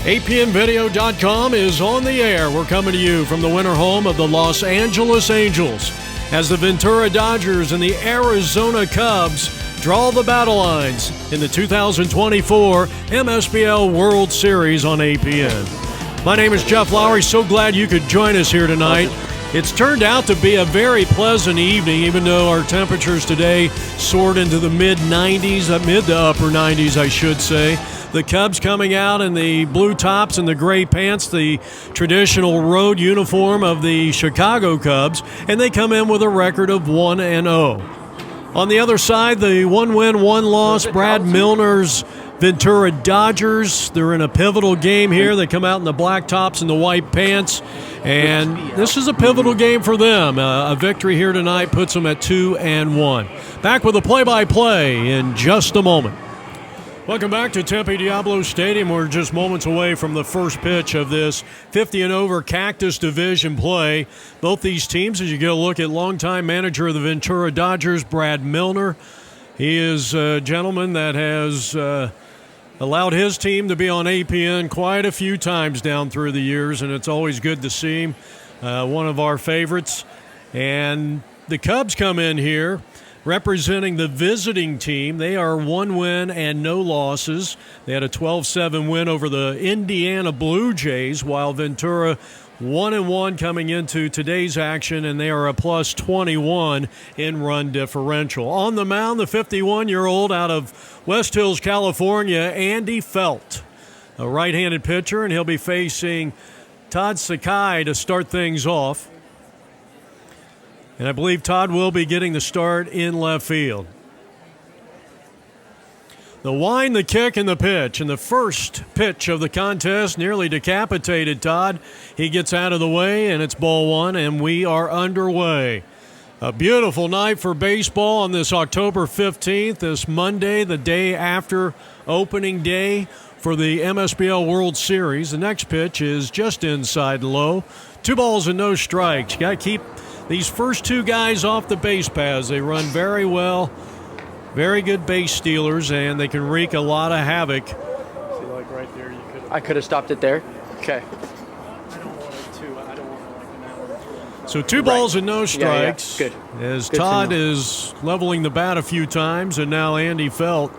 APNvideo.com is on the air. We're coming to you from the winter home of the Los Angeles Angels as the Ventura Dodgers and the Arizona Cubs draw the battle lines in the 2024 Msbl World Series on APN. My name is Jeff Lowry. So glad you could join us here tonight. It's turned out to be a very pleasant evening, even though our temperatures today soared into the mid-90s, mid to upper 90s, I should say. The Cubs coming out in the blue tops and the gray pants, the traditional road uniform of the Chicago Cubs, and they come in with a record of 1-0. On the other side, the one-win, one-loss Brad Milner's Ventura Dodgers. They're in a pivotal game here. They come out in the black tops and the white pants, and this is a pivotal game for them. A victory here tonight puts them at 2-1. Back with a play-by-play in just a moment. Welcome back to Tempe Diablo Stadium. We're just moments away from the first pitch of this 50 and over Cactus Division play. Both these teams, as you get a look at longtime manager of the Ventura Dodgers, Brad Milner. He is a gentleman that has allowed his team to be on APN quite a few times down through the years, and it's always good to see him. One of our favorites. And the Cubs come in here representing the visiting team. They are 1 win and no losses. They had a 12-7 win over the Indiana Blue Jays, while Ventura 1-1 coming into today's action, and they are a plus 21 in run differential. On the mound, the 51-year-old out of West Hills, California, Andy Felt, a right-handed pitcher, and he'll be facing Todd Sakai to start things off. And I believe Todd will be getting the start in left field. The wind, the kick, and the pitch. And the first pitch of the contest nearly decapitated Todd. He gets out of the way, and it's ball one, and we are underway. A beautiful night for baseball on this October 15th, this Monday, the day after opening day for the MSBL World Series. The next pitch is just inside low. 2 balls and no strikes. You got to keep these first two guys off the base paths. They run very well, very good base stealers, and they can wreak a lot of havoc. See, like right there, you could. I could have stopped it there. Okay. I don't want it too. I don't want it like an hour. So 2 balls and no strikes. Yeah. Good. As Good Todd is leveling the bat a few times, and now Andy Felt,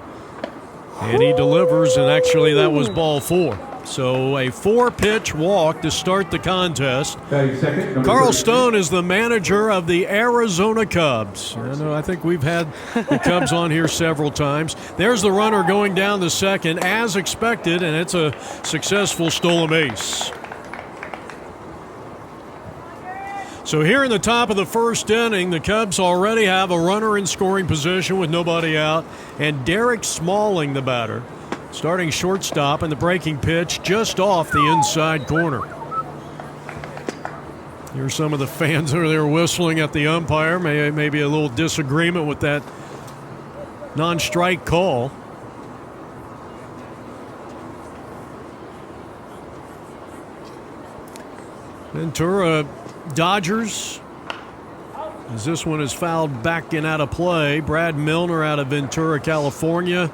and he delivers, and actually that was ball 4. So a 4-pitch walk to start the contest. Carl Stone is the manager of the Arizona Cubs. I think we've had the Cubs on here several times. There's the runner going down the second as expected, and it's a successful stolen base. So here in the top of the first inning, the Cubs already have a runner in scoring position with nobody out, and Derek Smalling, the batter, starting shortstop, and the breaking pitch just off the inside corner. Here's some of the fans over there whistling at the umpire. Maybe a little disagreement with that non-strike call. Ventura Dodgers, as this one is fouled back and out of play. Brad Milner out of Ventura, California.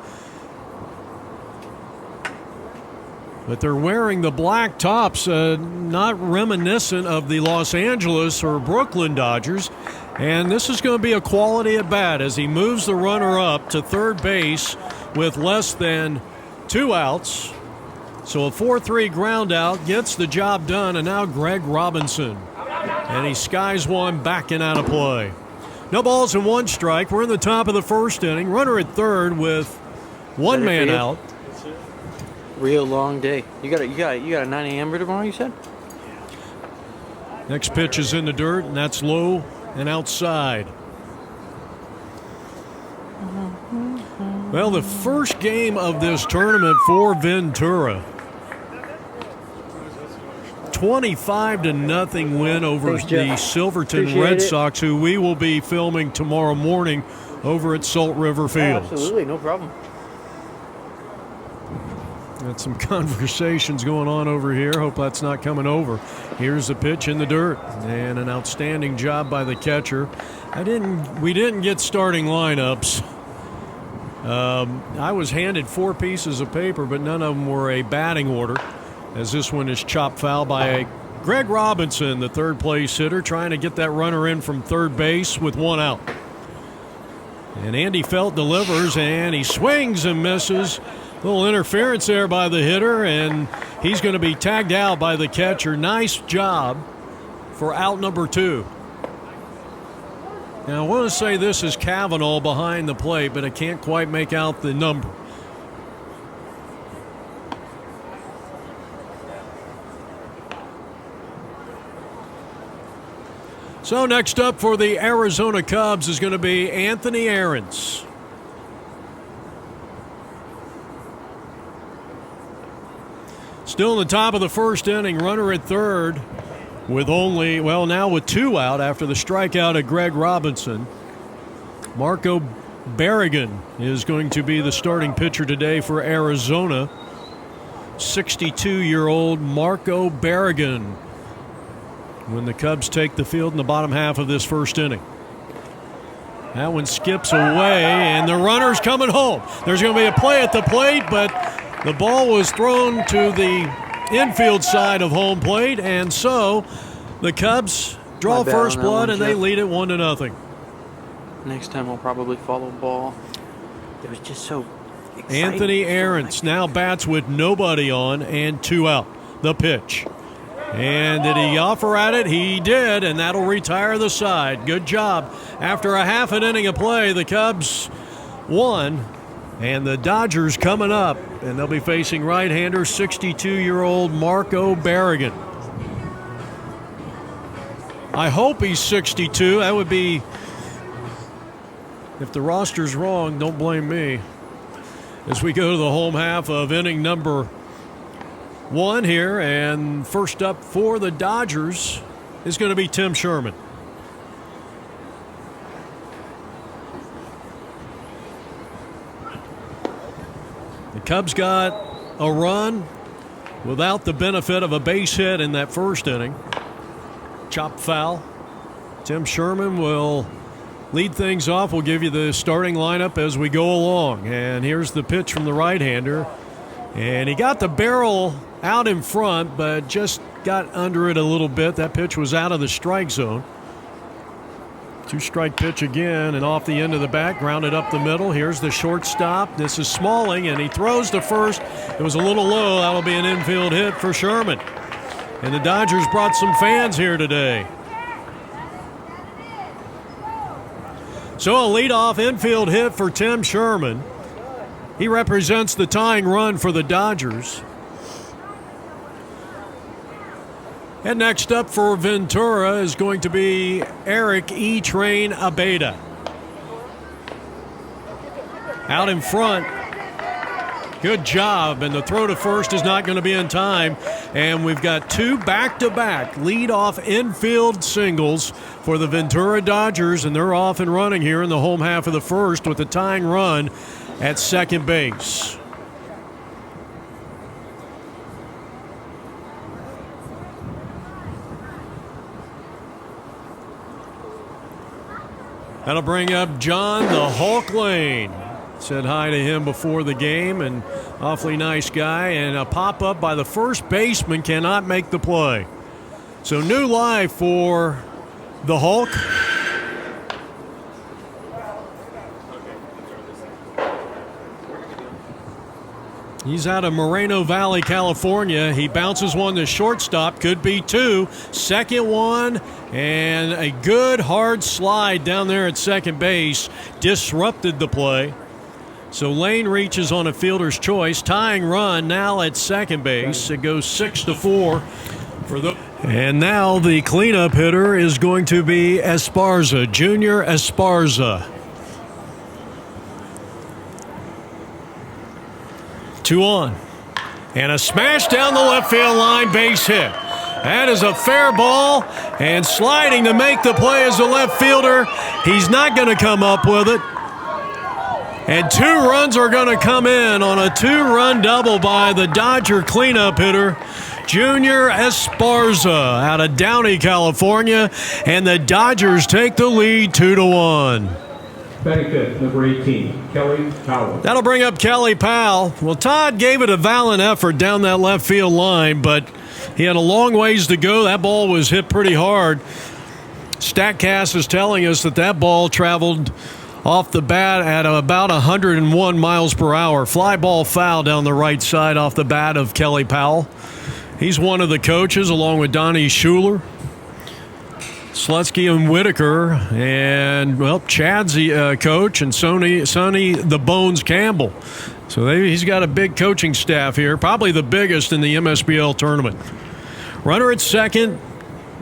But they're wearing the black tops, not reminiscent of the Los Angeles or Brooklyn Dodgers. And this is going to be a quality at bat as he moves the runner up to third base with less than 2 outs. So a 4-3 ground out gets the job done, and now Greg Robinson. And he skies one back and out of play. No balls and 1 strike. We're in the top of the first inning. Runner at third with 1 man out. Real long day. You got a 9 a.m. tomorrow, you said? Next pitch is in the dirt, and that's low and outside. Well, the first game of this tournament for Ventura. 25-0 win over the Silverton Red Sox, who we will be filming tomorrow morning over at Salt River Fields. Absolutely, no problem. Got some conversations going on over here. Hope that's not coming over. Here's the pitch in the dirt, and an outstanding job by the catcher. We didn't get starting lineups. I was handed 4 pieces of paper, but none of them were a batting order. as this one is chopped foul by Greg Robinson, the third place hitter, trying to get that runner in from third base with one out. And Andy Felt delivers, and he swings and misses. A little interference there by the hitter, and he's going to be tagged out by the catcher. Nice job for out number 2. Now, I want to say this is Cavanaugh behind the plate, but I can't quite make out the number. So next up for the Arizona Cubs is going to be Anthony Aarons. Still in the top of the first inning, runner at third with now with 2 out after the strikeout of Greg Robinson. Marco Barragan is going to be the starting pitcher today for Arizona. 62-year-old Marco Barragan, when the Cubs take the field in the bottom half of this first inning. That one skips away, and the runner's coming home. There's going to be a play at the plate, but the ball was thrown to the infield side of home plate, and so the Cubs draw first blood, and they lead it 1-0. Next time I'll probably follow ball. It was just so exciting. Anthony Aarons now bats with nobody on and 2 out. The pitch. And did he offer at it? He did, and that'll retire the side. Good job. After a half an inning of play, the Cubs won, and the Dodgers coming up, and they'll be facing right-hander 62-year-old Marco Barragan. I hope he's 62. That would be, if the roster's wrong, don't blame me. As we go to the home half of inning number 1 here, and first up for the Dodgers is going to be Tim Sherman. The Cubs got a run without the benefit of a base hit in that first inning. Chopped foul. Tim Sherman will lead things off. We'll give you the starting lineup as we go along. And here's the pitch from the right-hander. And he got the barrel out in front, but just got under it a little bit. That pitch was out of the strike zone. 2-strike pitch again, and off the end of the bat, grounded up the middle. Here's the shortstop. This is Smalling, and he throws to first. It was a little low. That'll be an infield hit for Sherman. And the Dodgers brought some fans here today. So a leadoff infield hit for Tim Sherman. He represents the tying run for the Dodgers. And next up for Ventura is going to be Eric E-Train Abeda. Out in front. Good job. And the throw to first is not going to be in time. And we've got 2 back-to-back lead-off infield singles for the Ventura Dodgers. And they're off and running here in the home half of the first with the tying run at second base. That'll bring up John the Hulk Lane. Said hi to him before the game, and awfully nice guy. And a pop-up by the first baseman cannot make the play. So new life for the Hulk. He's out of Moreno Valley, California. He bounces one to shortstop. Could be 2. Second one, and a good hard slide down there at second base disrupted the play. So Lane reaches on a fielder's choice. Tying run now at second base. It goes 6-4 for the. And now the cleanup hitter is going to be Esparza, Junior Esparza. 2 on. And a smash down the left field line, base hit. That is a fair ball, and sliding to make the play is the left fielder. He's not going to come up with it. And 2 runs are going to come in on a 2-run double by the Dodger cleanup hitter, Junior Esparza, out of Downey, California. And the Dodgers take the lead 2-1. Batting fifth, number 18, Kelly Powell. That'll bring up Kelly Powell. Well, Todd gave it a valiant effort down that left field line, but he had a long ways to go. That ball was hit pretty hard. StatCast is telling us that ball traveled off the bat at about 101 miles per hour. Fly ball foul down the right side off the bat of Kelly Powell. He's one of the coaches along with Donnie Schuler, Slutsky and Whitaker, and, well, Chad's the coach, and Sonny the Bones Campbell. So he's got a big coaching staff here, probably the biggest in the MSBL tournament. Runner at second,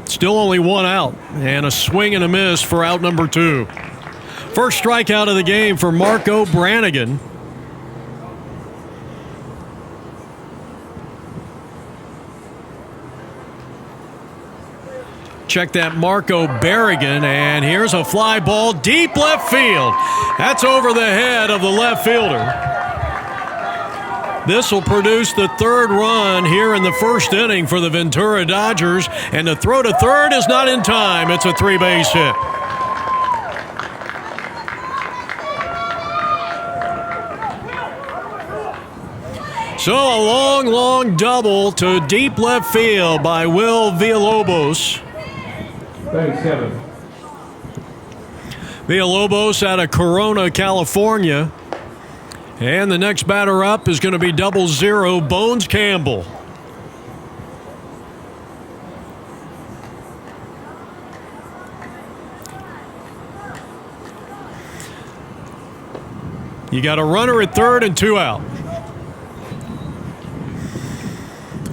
still only one out, and a swing and a miss for out number 2. First strikeout of the game for Marco Brannigan. Check that Marco Berrigan, and here's a fly ball deep left field. That's over the head of the left fielder. This will produce the third run here in the first inning for the Ventura Dodgers, and the throw to third is not in time. It's a 3-base hit. So a long, long double to deep left field by Will Villalobos. Batting seventh. Villalobos out of Corona, California. And the next batter up is going to be 00 Bones Campbell. You got a runner at third and 2 out.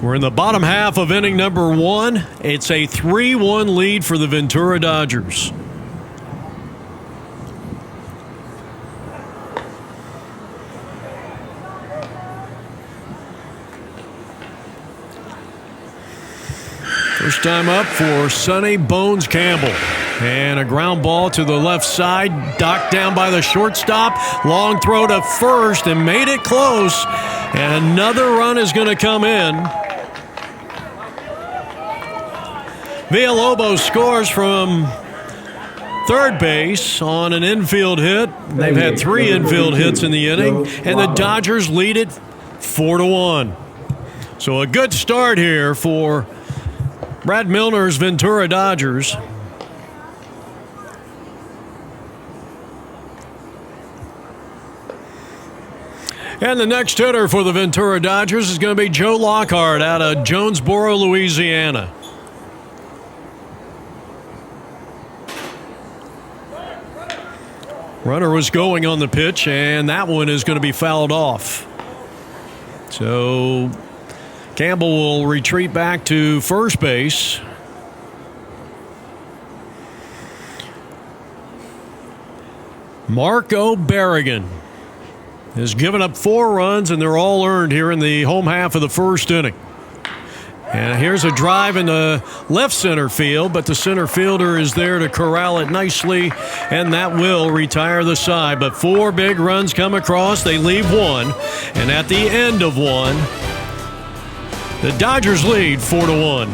We're in the bottom half of inning number 1. It's a 3-1 lead for the Ventura Dodgers. First time up for Sonny Bones Campbell. And a ground ball to the left side, docked down by the shortstop. Long throw to first and made it close. And another run is going to come in. Villalobos scores from third base on an infield hit. They've had 3 infield hits in the inning, and the Dodgers lead it 4-1. So a good start here for Brad Milner's Ventura Dodgers. And the next hitter for the Ventura Dodgers is going to be Joe Lockhart out of Jonesboro, Louisiana. Runner was going on the pitch, and that one is going to be fouled off. So Campbell will retreat back to first base. Marco Berrigan has given up 4 runs, and they're all earned here in the home half of the first inning. And here's a drive in the left center field, but the center fielder is there to corral it nicely, and that will retire the side. But 4 big runs come across. They leave 1, and at the end of 1, the Dodgers lead 4-1.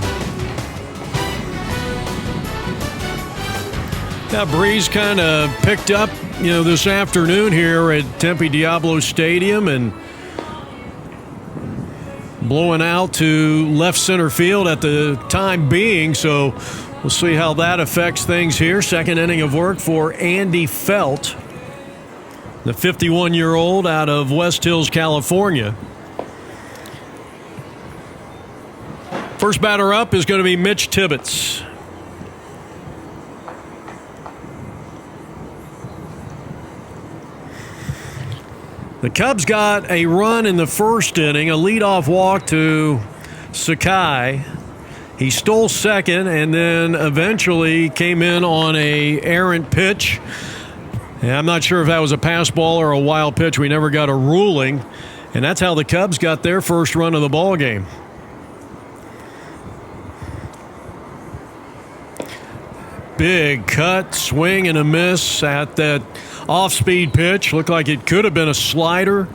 That breeze kind of picked up, this afternoon here at Tempe Diablo Stadium, and blowing out to left center field at the time being. So we'll see how that affects things here. Second inning of work for Andy Felt, the 51-year-old out of West Hills, California. First batter up is going to be Mitch Tibbetts. The Cubs got a run in the first inning, a leadoff walk to Sakai. He stole second and then eventually came in on a errant pitch. And I'm not sure if that was a pass ball or a wild pitch. We never got a ruling. And that's how the Cubs got their first run of the ball game. Big cut, swing and a miss at that off-speed pitch. Looked like it could have been a slider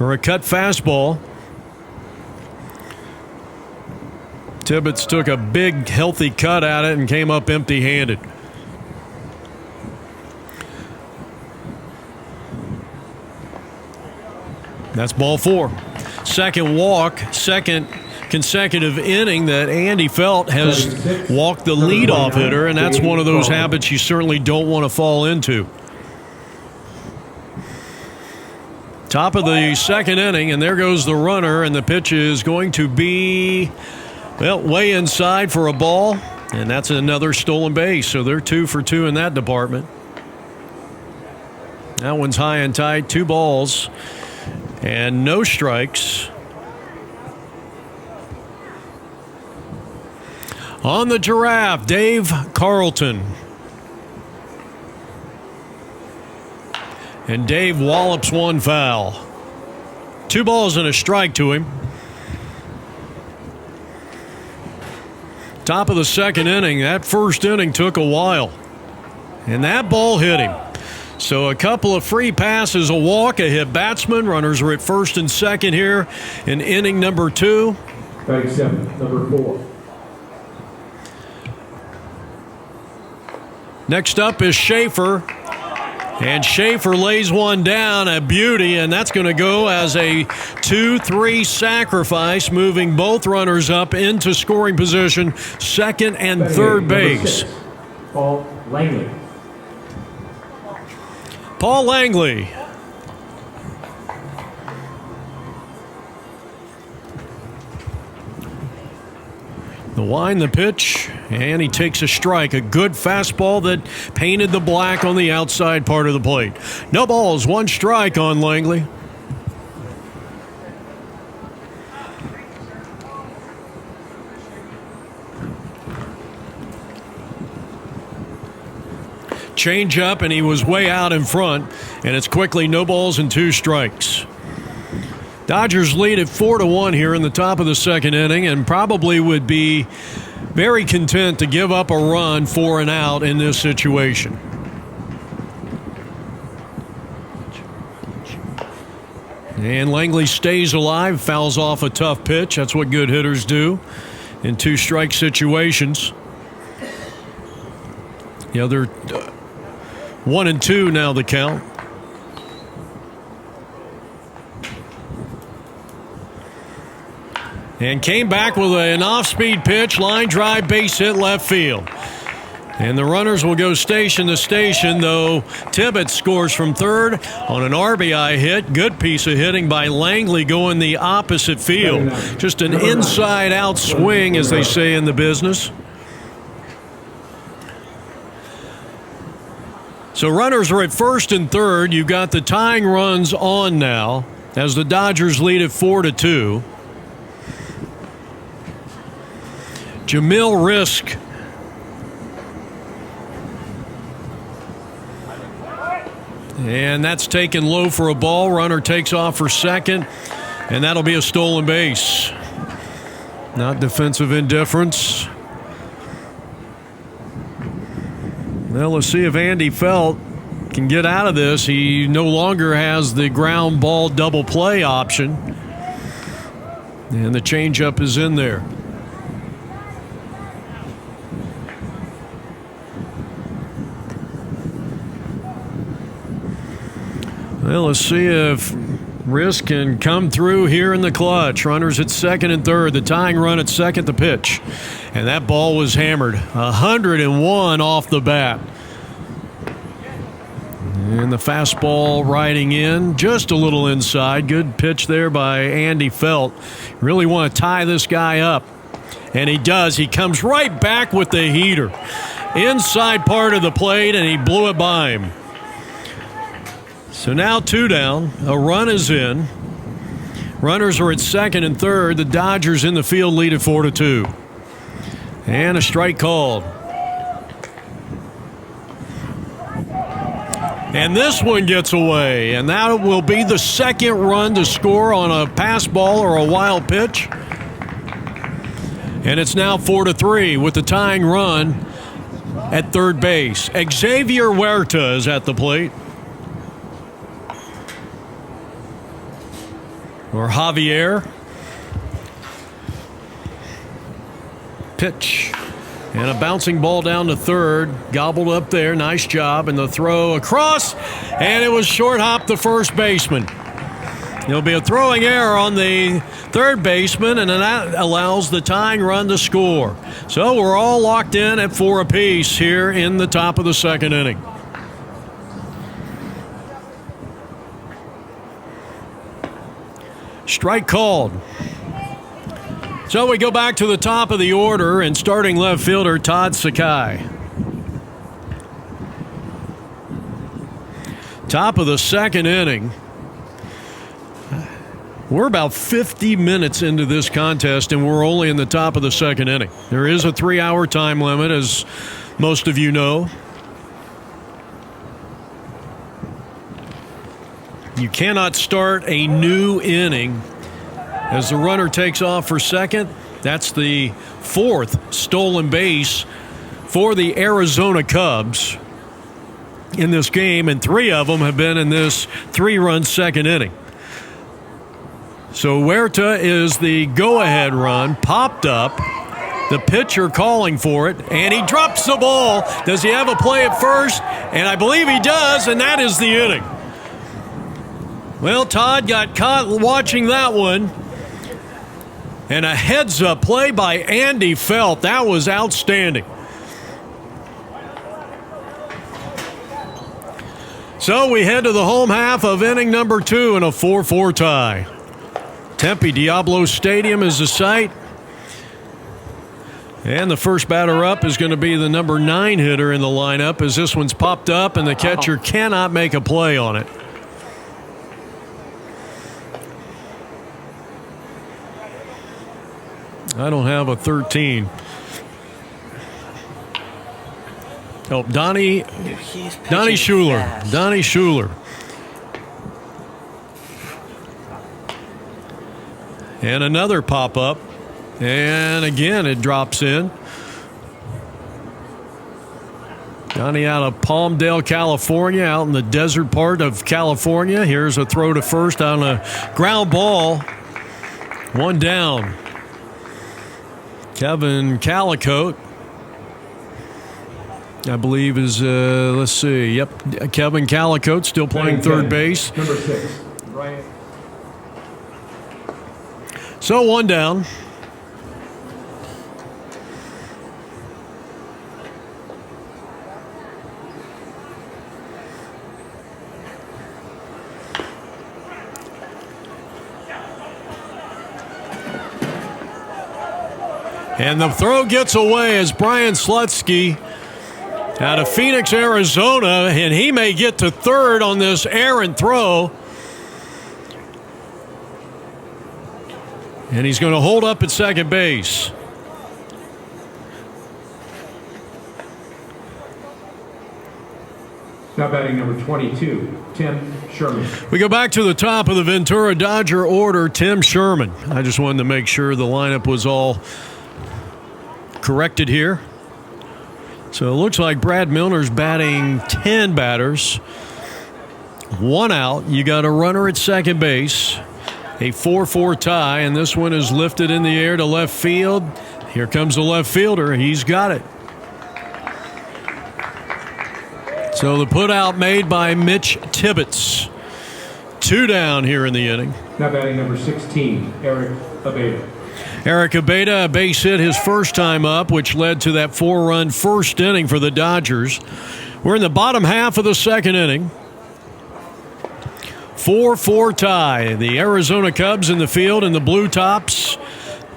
or a cut fastball. Tibbetts took a big, healthy cut at it and came up empty-handed. That's ball 4. Second walk, second consecutive inning that Andy Felt has walked the leadoff hitter, and that's one of those habits you certainly don't want to fall into. Top of the second inning, and there goes the runner, and the pitch is going to be, well, way inside for a ball, and that's another stolen base. So they're 2 for 2 in that department. That one's high and tight, 2 balls and no strikes. On the Giraffe, Dave Carlton. And Dave wallops one foul. 2 balls and a strike to him. Top of the second inning. That first inning took a while. And that ball hit him. So a couple of free passes, a walk, a hit batsman. Runners are at first and second here in inning number 2. Batting 7, number 4. Next up is Schaefer. And Schaefer lays one down, a beauty, and that's going to go as a 2-3 sacrifice, moving both runners up into scoring position, second and third base. Paul Langley. Paul Langley. The wind, the pitch, and he takes a strike. A good fastball that painted the black on the outside part of the plate. No balls, 1 strike on Langley. Change up, and he was way out in front, and it's quickly no balls and 2 strikes. Dodgers lead at 4-1 here in the top of the second inning, and probably would be very content to give up a run 4 and out in this situation. And Langley stays alive, fouls off a tough pitch. That's what good hitters do in 2-strike situations. The other 1-2 now the count. And came back with an off-speed pitch, line drive, base hit left field. And the runners will go station to station, though Tibbetts scores from third on an RBI hit. Good piece of hitting by Langley going the opposite field. Just an inside-out swing, as they say in the business. So runners are at first and third. You've got the tying runs on now as the Dodgers lead at 4-2. Jamil Risk. And that's taken low for a ball. Runner takes off for second, and that'll be a stolen base. Not defensive indifference. Well, let's see if Andy Felt can get out of this. He no longer has the ground ball double play option. And the changeup is in there. Well, let's see if Risk can come through here in the clutch. Runners at second and third. The tying run at second, the pitch. And that ball was hammered. 101 off the bat. And the fastball riding in just a little inside. Good pitch there by Andy Felt. Really want to tie this guy up. And he does. He comes right back with the heater. Inside part of the plate, and he blew it by him. So now 2 down. A run is in. Runners are at second and third. The Dodgers in the field lead at 4-2. And a strike called. And this one gets away. And that will be the second run to score on a pass ball or a wild pitch. And it's now 4-3 with the tying run at third base. Xavier Huerta is at the plate. Or Javier. Pitch. And a bouncing ball down to third. Gobbled up there. Nice job. And the throw across. And it was short hop the first baseman. There'll be a throwing error on the third baseman, and that allows the tying run to score. So we're all locked in at 4 apiece here in the top of the second inning. Strike called. So we go back to the top of the order, and starting left fielder Todd Sakai. Top of the second inning. We're about 50 minutes into this contest, and we're only in the top of the second inning. There is a 3-hour time limit, as most of you know. You cannot start a new inning as the runner takes off for second. That's the 4th stolen base for the Arizona Cubs in this game, and 3 of them have been in this 3-run second inning. So Huerta is the go-ahead run, popped up, the pitcher calling for it, and he drops the ball. Does he have a play at first? And I believe he does, and that is the inning. Well, Todd got caught watching that one. And a heads-up play by Andy Felt. That was outstanding. So we head to the home half of inning number 2 in a 4-4 tie. Tempe Diablo Stadium is the site. And the first batter up is going to be the number 9 hitter in the lineup, as this one's popped up and the catcher cannot make a play on it. I don't have a 13. Oh, Donnie Schuler. Fast. Donnie Schuler. And another pop-up. And again, it drops in. Donnie out of Palmdale, California, out in the desert part of California. Here's a throw to first on a ground ball. 1 down. Kevin Calicote, I believe, is, let's see, yep, Kevin Calicote still playing third base. Number 6, Ryan. So 1 down. And the throw gets away as Brian Slutsky out of Phoenix, Arizona, and he may get to third on this errant throw. And he's going to hold up at second base. Now batting number 22, Tim Sherman. We go back to the top of the Ventura Dodger order, Tim Sherman. I just wanted to make sure the lineup was all corrected here. So it looks like Brad Milner's batting 10 batters. 1 out. You got a runner at second base. A 4-4 tie, and this one is lifted in the air to left field. Here comes the left fielder. He's got it. So the put out made by Mitch Tibbetts. 2 down here in the inning. Now batting number 16, Eric Abeda. Eric Abeda, a base hit his first time up, which led to that 4-run first inning for the Dodgers. We're in the bottom half of the second inning. 4-4 tie. The Arizona Cubs in the field in the blue tops.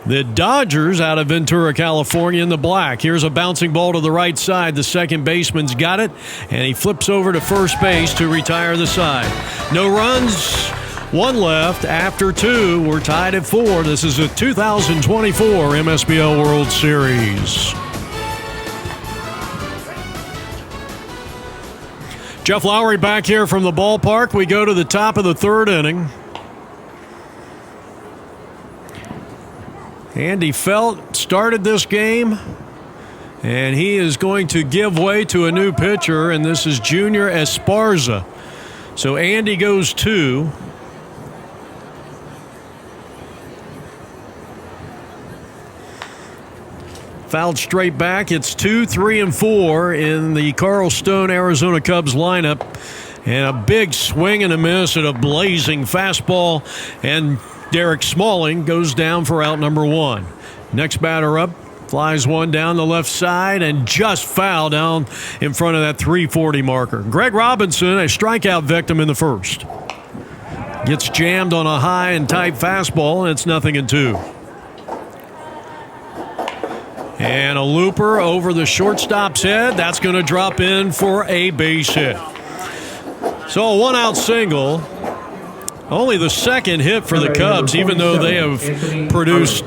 The Dodgers out of Ventura, California in the black. Here's a bouncing ball to the right side. The second baseman's got it, and he flips over to first base to retire the side. No runs. 1 left after 2. We're tied at 4. This is the 2024 Msbl World Series. Jeff Lowry back here from the ballpark. We go to the top of the third inning. Andy Felt started this game, and he is going to give way to a new pitcher, and this is Junior Esparza. So Andy goes 2. Fouled straight back. It's 2, 3, and 4 in the Carl Stone Arizona Cubs lineup. And a big swing and a miss at a blazing fastball. And Derek Smalling goes down for out number 1. Next batter up, flies one down the left side and just foul down in front of that 340 marker. Greg Robinson, a strikeout victim in the first. Gets jammed on a high and tight fastball, and it's 0-2. And a looper over the shortstop's head. That's going to drop in for a base hit. So a one-out single. Only the second hit for the Cubs, even though they have produced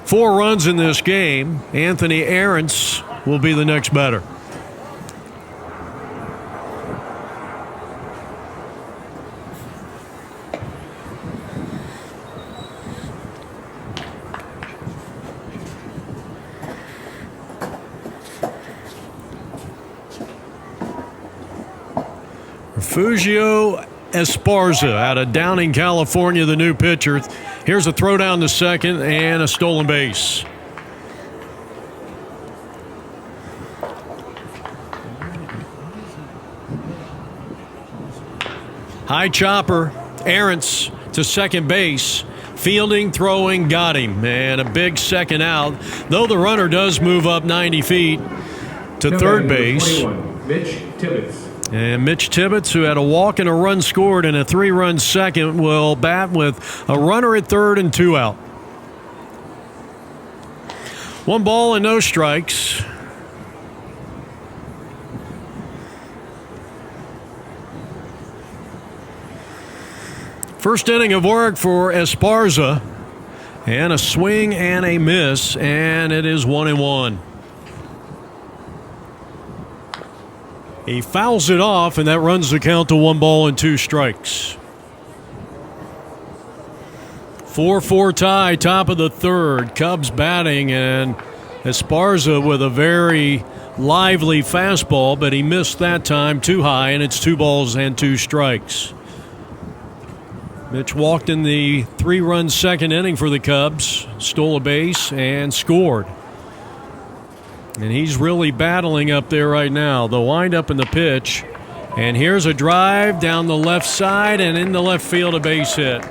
4 runs in this game. Anthony Aarons will be the next batter. Refugio Esparza out of Downing, California, the new pitcher. Here's a throw down to second and a stolen base. High chopper, Aarons to second base. Fielding, throwing, got him. And a big second out, though the runner does move up 90 feet to third base. 21, Mitch Tibbetts. And Mitch Tibbetts, who had a walk and a run scored and a 3-run second, will bat with a runner at third and 2 out. 1 ball and no strikes. First inning of work for Esparza. And a swing and a miss, and it is 1-1. He fouls it off, and that runs the count to 1 ball and 2 strikes. 4-4 tie, top of the third. Cubs batting, and Esparza with a very lively fastball, but he missed that time too high, and it's 2 balls and 2 strikes. Mitch walked in the 3-run second inning for the Cubs, stole a base, and scored. And he's really battling up there right now. The windup and the pitch. And here's a drive down the left side and in the left field, a base hit.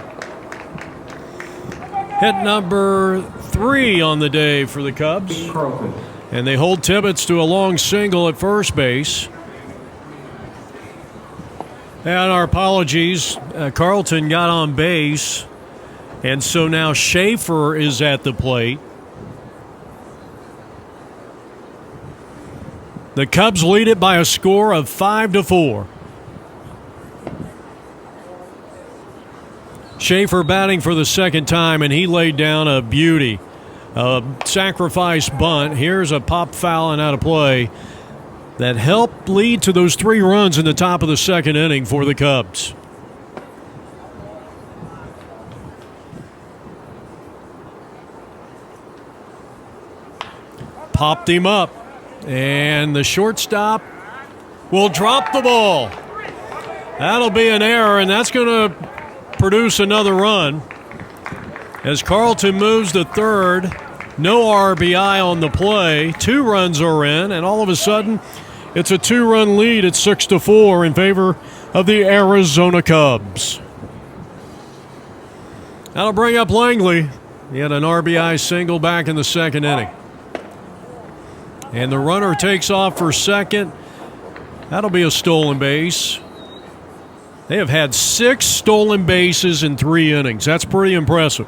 Hit number 3 on the day for the Cubs. And they hold Tibbetts to a long single at first base. And our apologies, Carlton got on base. And so now Schaefer is at the plate. The Cubs lead it by a score of 5-4. Schaefer batting for the second time, and he laid down a beauty. A sacrifice bunt. Here's a pop foul and out of play that helped lead to those 3 runs in the top of the second inning for the Cubs. Popped him up. And the shortstop will drop the ball. That'll be an error, and that's going to produce another run. As Carlton moves to third, no RBI on the play. 2 runs are in, and all of a sudden, it's a 2-run lead at 6-4 in favor of the Arizona Cubs. That'll bring up Langley. He had an RBI single back in the second inning. And the runner takes off for second. That'll be a stolen base. They have had 6 stolen bases in 3 innings. That's pretty impressive.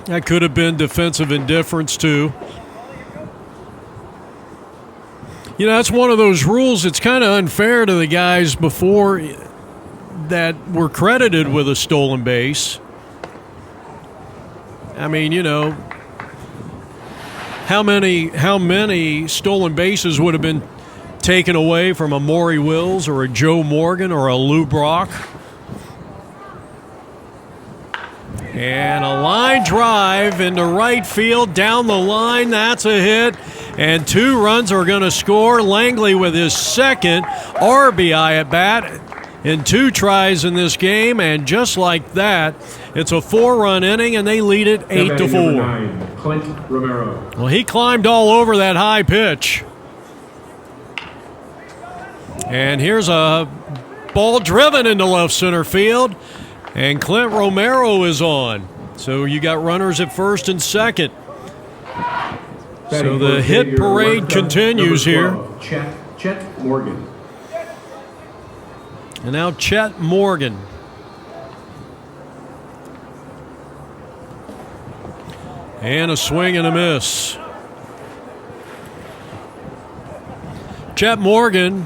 That could have been defensive indifference, too. You know, that's one of those rules that's kind of unfair to the guys before that were credited with a stolen base. I mean, you know, how many stolen bases would have been taken away from a Maury Wills or a Joe Morgan or a Lou Brock? And a line drive into right field down the line. That's a hit. And 2 runs are going to score. Langley with his second RBI at bat in 2 tries in this game. And just like that, it's a 4-run inning, and they lead it 8-4. Clint Romero. Well, he climbed all over that high pitch. And here's a ball driven into left center field, and Clint Romero is on. So you got runners at first and second. So the hit parade continues here. Chet Morgan. And now Chet Morgan. And a swing and a miss. Chet Morgan.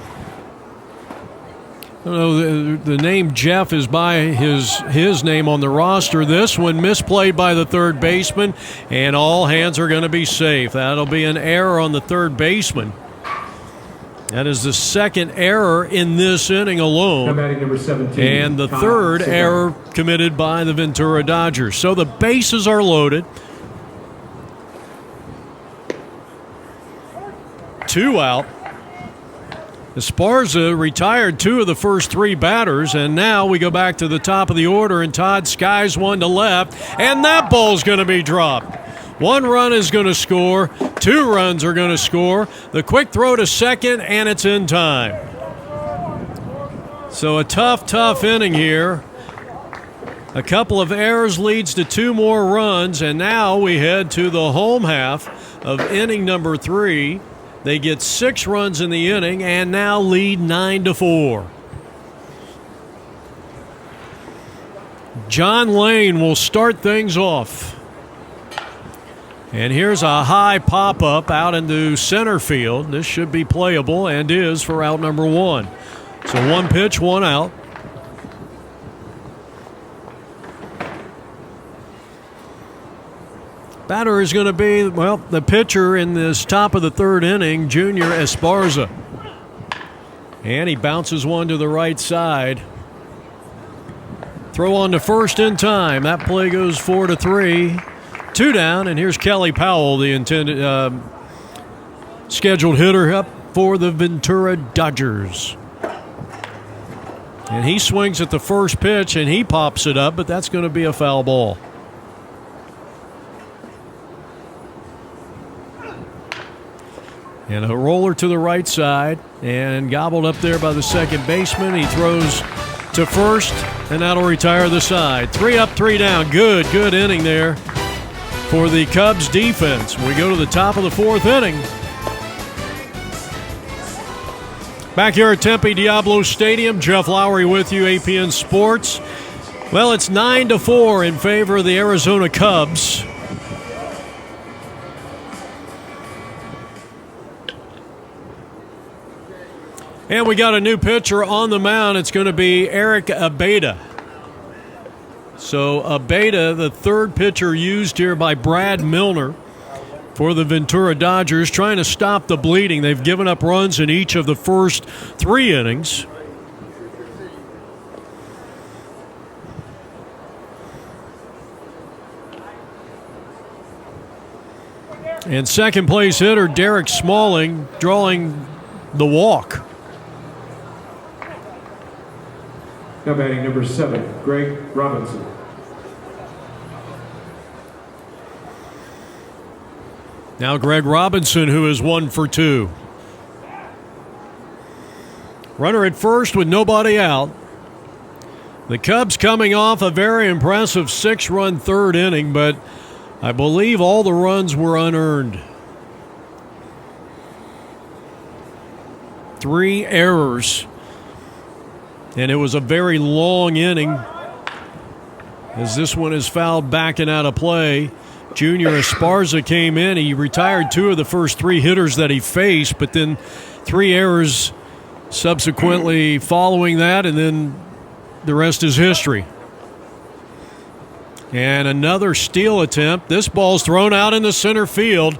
I don't know, the name Jeff is by his name on the roster. This one misplayed by the third baseman, and all hands are going to be safe. That'll be an error on the third baseman. That is the second error in this inning alone, Number 17, and the third error committed by the Ventura Dodgers. So the bases are loaded. 2 out. Esparza retired 2 of the first 3 batters, and now we go back to the top of the order, and Todd skies one to left, and that ball's going to be dropped. 1 run is going to score, 2 runs are going to score, the quick throw to second, and it's in time. So a tough inning here. A couple of errors leads to 2 more runs, and now we head to the home half of inning number 3. They get 6 runs in the inning and now lead 9-4. John Lane will start things off. And here's a high pop-up out into center field. This should be playable, and is, for out number 1. So 1 pitch, 1 out. Batter is going to be, well, the pitcher in this top of the 3rd inning, Junior Esparza. And he bounces one to the right side. Throw on to first in time. That play goes 4-3. 2 down, and here's Kelly Powell, the intended scheduled hitter up for the Ventura Dodgers. And he swings at the first pitch, and he pops it up, but that's going to be a foul ball. And a roller to the right side, and gobbled up there by the second baseman. He throws to first, and that'll retire the side. 3 up, 3 down. Good inning there for the Cubs defense. We go to the top of the 4th inning. Back here at Tempe Diablo Stadium, Jeff Lowry with you, APN Sports. Well, it's 9-4 in favor of the Arizona Cubs. And we got a new pitcher on the mound. It's going to be Eric Abeda. So Abeda, the 3rd pitcher used here by Brad Milner for the Ventura Dodgers, trying to stop the bleeding. They've given up runs in each of the first 3 innings. And second place hitter Derek Smalling drawing the walk. Now batting number 7, Greg Robinson. Now Greg Robinson, who is 1 for 2. Runner at first with nobody out. The Cubs coming off a very impressive 6-run 3rd inning, but I believe all the runs were unearned. 3 errors. And it was a very long inning, as this one is fouled back and out of play. Junior Esparza came in. He retired 2 of the first 3 hitters that he faced, but then 3 errors subsequently following that, and then the rest is history. And another steal attempt. This ball's thrown out in the center field.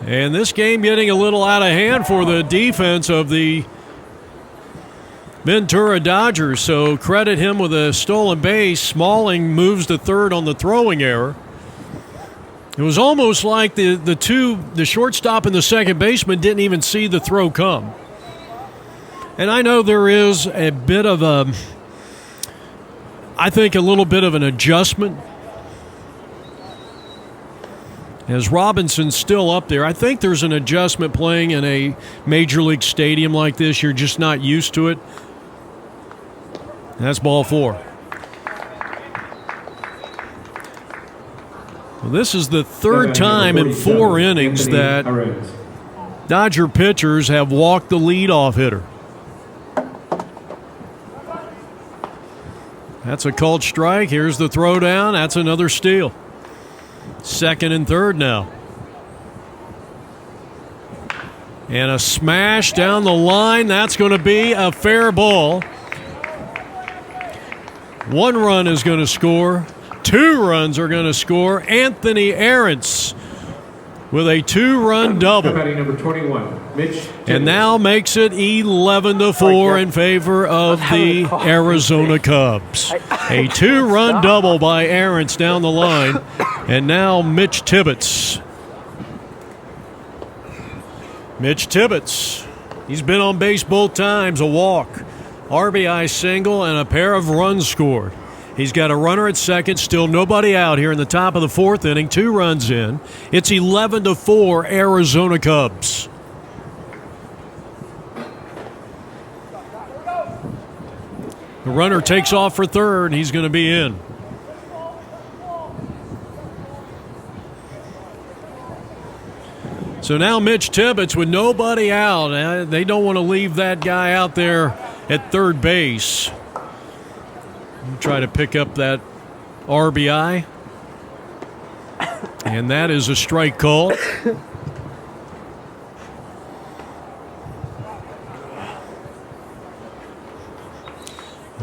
And this game getting a little out of hand for the defense of the Ventura Dodgers, so credit him with a stolen base. Smalling moves to third on the throwing error. It was almost like the shortstop and the second baseman didn't even see the throw come. And I know there is a bit of a little bit of an adjustment as Robinson's still up there. I think there's an adjustment playing in a major league stadium like this. You're just not used to it. That's ball 4. Well, this is the third time in 4 innings that Dodger pitchers have walked the leadoff hitter. That's a called strike. Here's the throw down. That's another steal. Second and third now. And a smash down the line. That's going to be a fair ball. 1 run is going to score. 2 runs are going to score. Anthony Arentz with a 2-run double. Batting number 21, Mitch. And now makes it 11-4 in favor of the Arizona Cubs. A 2-run double by Arentz down the line. And now Mitch Tibbetts. Mitch Tibbetts. He's been on base both times. A walk, RBI single, and a pair of runs scored. He's got a runner at second, still nobody out here in the top of the 4th inning. 2 runs in. It's 11-4 Arizona Cubs. The runner takes off for third. He's going to be in. So now Mitch Tibbetts with nobody out. They don't want to leave that guy out there at third base. Try to pick up that RBI. And that is a strike call.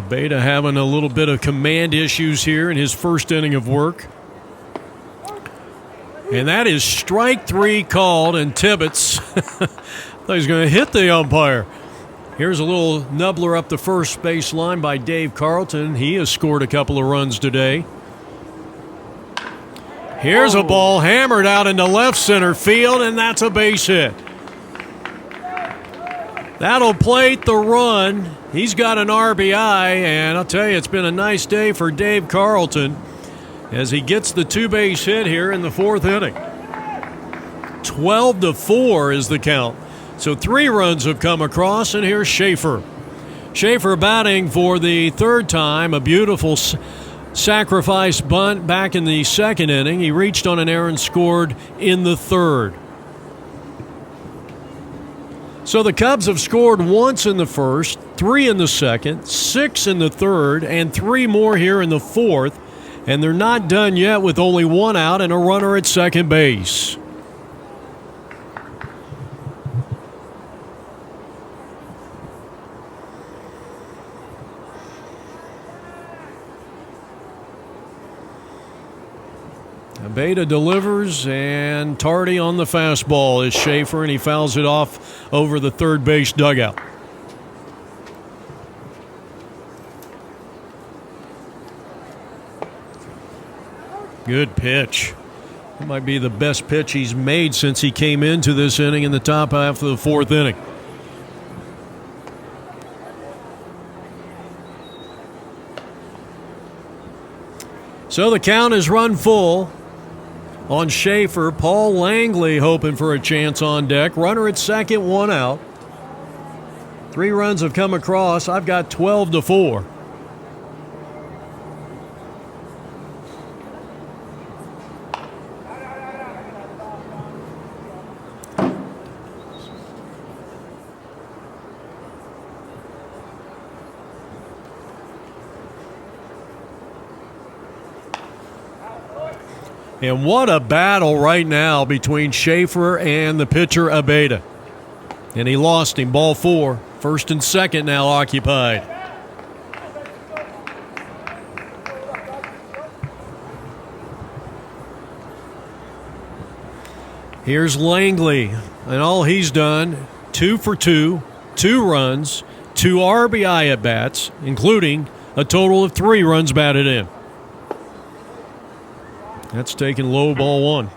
Beta having a little bit of command issues here in his first inning of work. And that is strike 3 called, and Tibbetts thought he was going to hit the umpire. Here's a little nubbler up the first base line by Dave Carlton. He has scored a couple of runs today. Here's a ball hammered out into left center field, and that's a base hit. That'll plate the run. He's got an RBI, and I'll tell you, it's been a nice day for Dave Carlton as he gets the 2-base hit here in the 4th inning. 12-4 is the count. So 3 runs have come across, and here's Schaefer. Schaefer batting for the 3rd time, a beautiful sacrifice bunt back in the 2nd inning. He reached on an errand, scored in the 3rd. So the Cubs have scored once in the 1st, 3 in the 2nd, 6 in the 3rd, and 3 more here in the 4th. And they're not done yet with only 1 out and a runner at second base. Beta delivers, and tardy on the fastball is Schaefer, and he fouls it off over the third base dugout. Good pitch. It might be the best pitch he's made since he came into this inning in the top half of the 4th inning. So the count is run full on Schaefer. Paul Langley hoping for a chance on deck. Runner at second, 1 out. 3 runs have come across. I've got 12-4. And what a battle right now between Schaefer and the pitcher Abeda. And he lost him, ball 4. 1st and 2nd now occupied. Here's Langley, and all he's done, 2 for 2, 2 runs, 2 RBI at bats, including a total of 3 runs batted in. That's taken low, ball 1.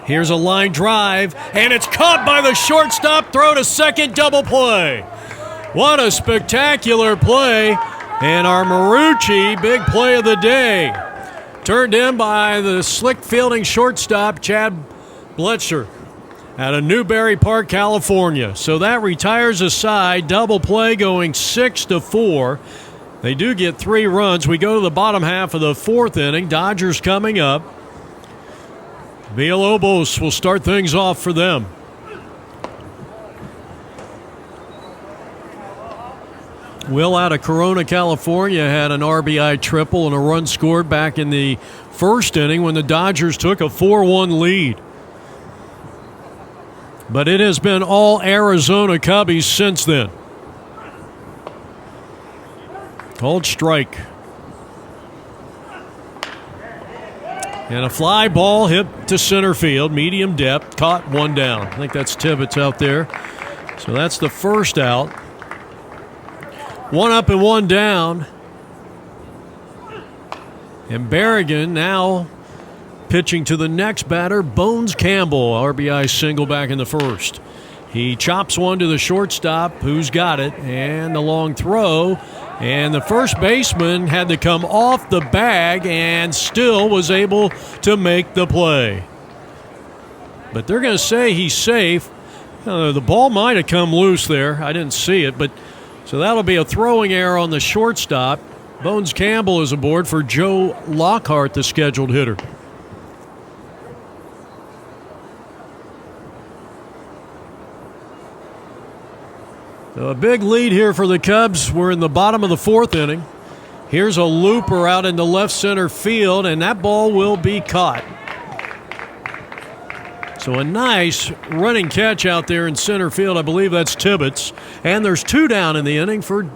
Here's a line drive, and it's caught by the shortstop. Throw to second, double play. What a spectacular play. And our Marucci, big play of the day. Turned in by the slick fielding shortstop, Chad Bletcher, out of Newberry Park, California. So that retires a side. Double play going 6-4. They do get 3 runs. We go to the bottom half of the 4th inning. Dodgers coming up. Villalobos will start things off for them. Will out of Corona, California had an RBI triple and a run scored back in the 1st inning when the Dodgers took a 4-1 lead. But it has been all Arizona Cubbies since then. Called strike. And a fly ball hit to center field, medium depth, caught, 1 down. I think that's Tibbetts out there. So that's the first out. 1 up and 1 down. And Berrigan now pitching to the next batter, Bones Campbell. RBI single back in the 1st. He chops one to the shortstop, who's got it, and the long throw. And the first baseman had to come off the bag and still was able to make the play. But they're going to say he's safe. The ball might have come loose there. I didn't see it, but so that'll be a throwing error on the shortstop. Bones Campbell is aboard for Joe Lockhart, the scheduled hitter. So a big lead here for the Cubs. We're in the bottom of the 4th inning. Here's a looper out into left center field, and that ball will be caught. So a nice running catch out there in center field. I believe that's Tibbetts. And there's 2 down in the inning for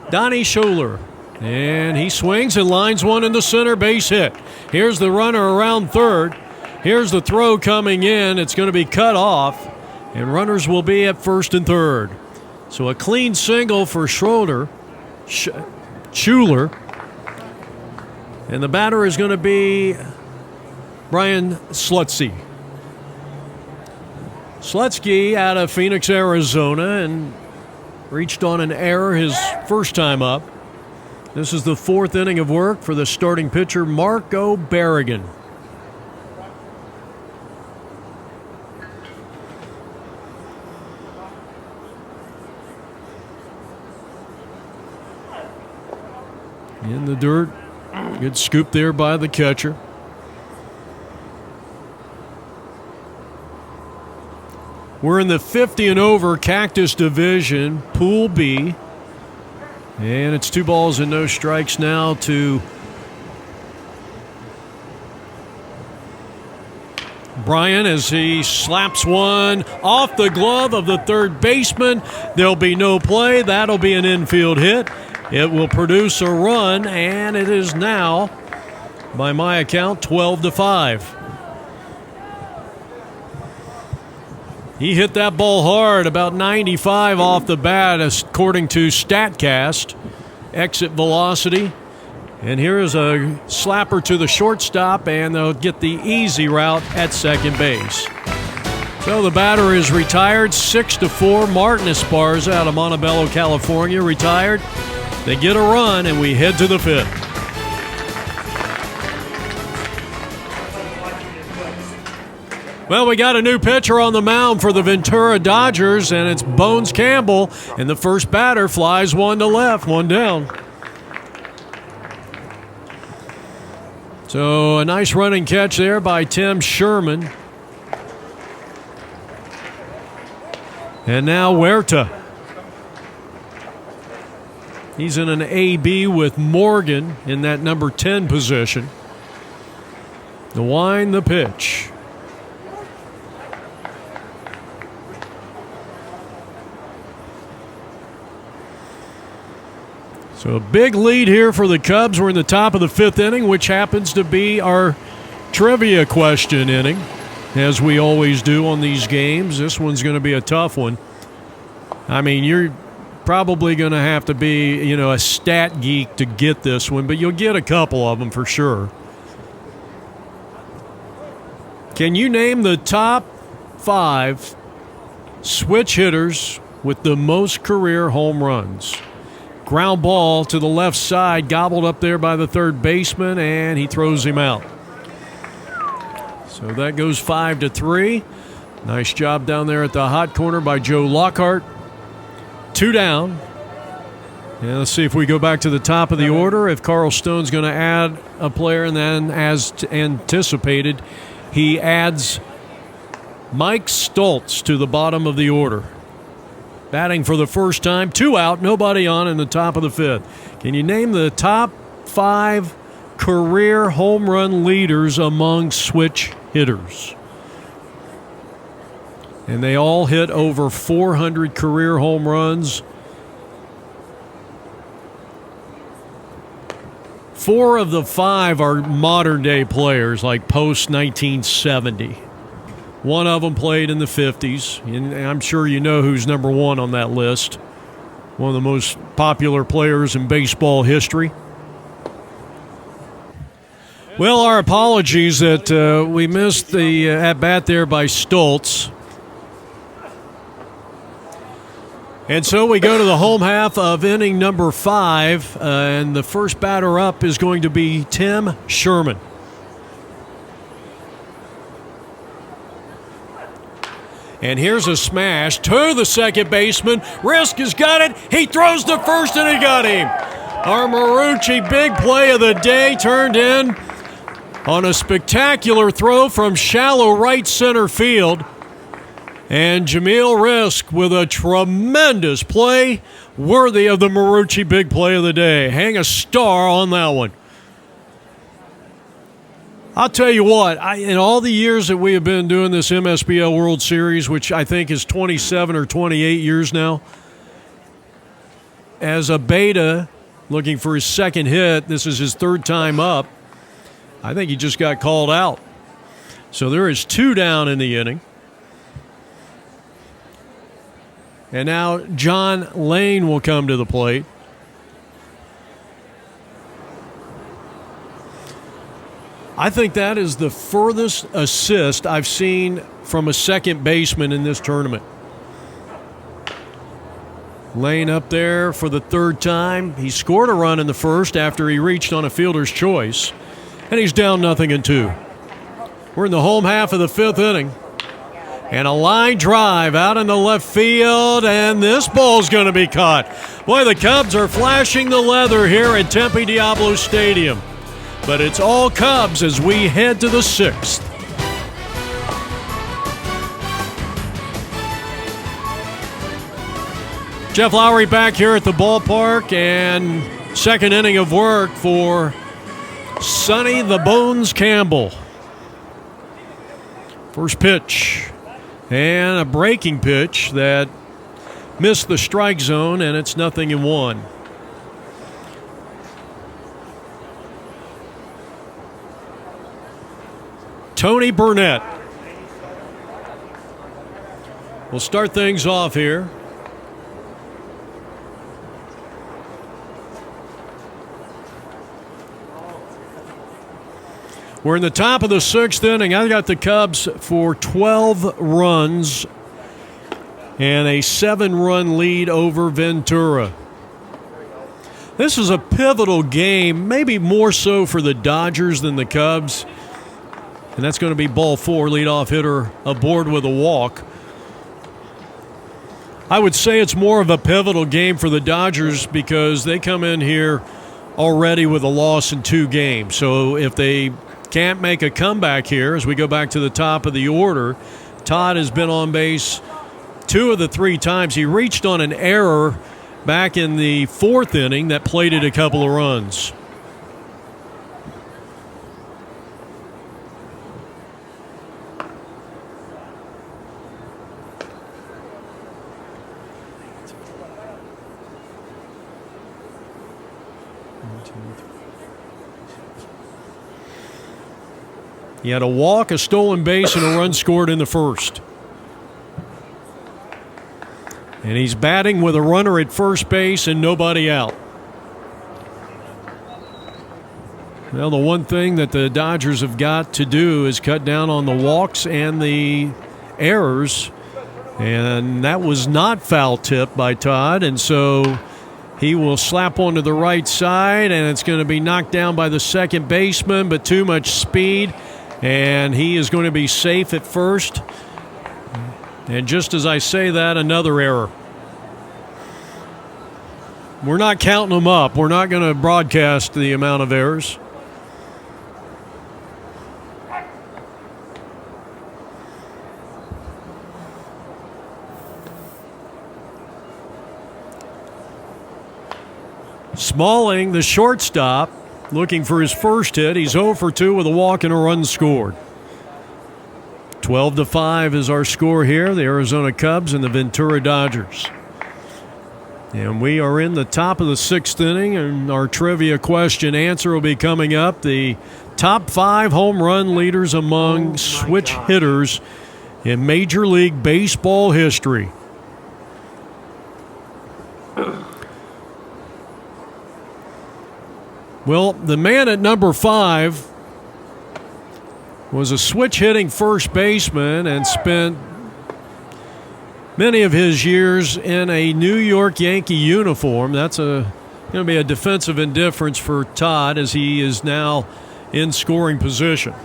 Donnie Scholler. And he swings and lines one into center, base hit. Here's the runner around 3rd. Here's the throw coming in. It's going to be cut off, and runners will be at 1st and 3rd. So a clean single for Schuler. And the batter is going to be Brian Slutsky. Slutsky out of Phoenix, Arizona, and reached on an error his first time up. This is the 4th inning of work for the starting pitcher, Marco Berrigan. In the dirt. Good scoop there by the catcher. We're in the 50 and over Cactus Division, Pool B. And it's 2 balls and no strikes now to Brian as he slaps one off the glove of the 3rd baseman. There'll be no play. That'll be an infield hit. It will produce a run, and it is now, by my account, 12-5. He hit that ball hard, about 95 off the bat, according to StatCast. Exit velocity. And here is a slapper to the shortstop, and they'll get the easy route at second base. So the batter is retired, 6-4. Martin Esparza out of Montebello, California, retired. They get a run, and we head to the 5th. Well, we got a new pitcher on the mound for the Ventura Dodgers, and it's Bones Campbell. And the first batter flies one to left, 1 down. So a nice running catch there by Tim Sherman. And now Huerta. He's in an AB with Morgan in that number 10 position. The wind, the pitch. So a big lead here for the Cubs. We're in the top of the 5th inning, which happens to be our trivia question inning, as we always do on these games. This one's going to be a tough one. I mean, you're probably going to have to be, a stat geek to get this one, but you'll get a couple of them for sure. Can you name the top 5 switch hitters with the most career home runs. Ground ball to the left side, gobbled up there by the third baseman, and he throws him out. So that goes 5-3. Nice job down there at the hot corner by Joe Lockhart. 2 down. And let's see if we go back to the top of the order. If Carl Stone's going to add a player, and then as anticipated, he adds Mike Stoltz to the bottom of the order. Batting for the first time, 2 out, nobody on in the top of the 5th. Can you name the top 5 career home run leaders among switch hitters? And they all hit over 400 career home runs. 4 of the 5 are modern-day players, like post-1970. One of them played in the 50s, and I'm sure you know who's number 1 on that list. One of the most popular players in baseball history. Well, our apologies that we missed the at-bat there by Stoltz. And so we go to the home half of inning number 5, and the first batter up is going to be Tim Sherman. And here's a smash to the second baseman. Risk has got it. He throws to first, and he got him. Our Marucci big play of the day turned in on a spectacular throw from shallow right center field. And Jamil Risk with a tremendous play worthy of the Marucci big play of the day. Hang a star on that one. I'll tell you what, in all the years that we have been doing this MSBL World Series, which I think is 27 or 28 years now, as a beta looking for his second hit, this is his 3rd time up, I think he just got called out. So there is 2 down in the inning. And now John Lane will come to the plate. I think that is the furthest assist I've seen from a second baseman in this tournament. Lane up there for the 3rd time. He scored a run in the first after he reached on a fielder's choice, and he's down 0-2. We're in the home half of the 5th inning. And a line drive out in the left field, and this ball's going to be caught. Boy, the Cubs are flashing the leather here at Tempe Diablo Stadium. But it's all Cubs as we head to the 6th. Jeff Lowry back here at the ballpark, and second inning of work for Sonny the Bones Campbell. First pitch, and a breaking pitch that missed the strike zone, and it's 0-1. Tony Burnett will start things off here. We're in the top of the 6th inning. I got the Cubs for 12 runs and a 7-run lead over Ventura. This is a pivotal game, maybe more so for the Dodgers than the Cubs. And that's going to be ball 4, leadoff hitter aboard with a walk. I would say it's more of a pivotal game for the Dodgers because they come in here already with a loss in 2 games. So if they can't make a comeback here as we go back to the top of the order, Todd has been on base 2 of the 3 times. He reached on an error back in the 4th inning that plated a couple of runs. He had a walk, a stolen base, and a run scored in the first. And he's batting with a runner at first base and nobody out. Well, the one thing that the Dodgers have got to do is cut down on the walks and the errors. And that was not foul tipped by Todd, and so he will slap onto the right side, and it's going to be knocked down by the second baseman, but too much speed, and he is going to be safe at first. And just as I say that, another error. We're not counting them up. We're not going to broadcast the amount of errors. Smalling, the shortstop, looking for his first hit. He's 0 for 2 with a walk and a run scored. 12-5 is our score here. The Arizona Cubs and the Ventura Dodgers. And we are in the top of the 6th inning, and our trivia question answer will be coming up. The top 5 home run leaders among switch hitters in Major League Baseball history. Well, the man at number 5 was a switch-hitting first baseman and spent many of his years in a New York Yankee uniform. That's going to be a defensive indifference for Todd as he is now in scoring position.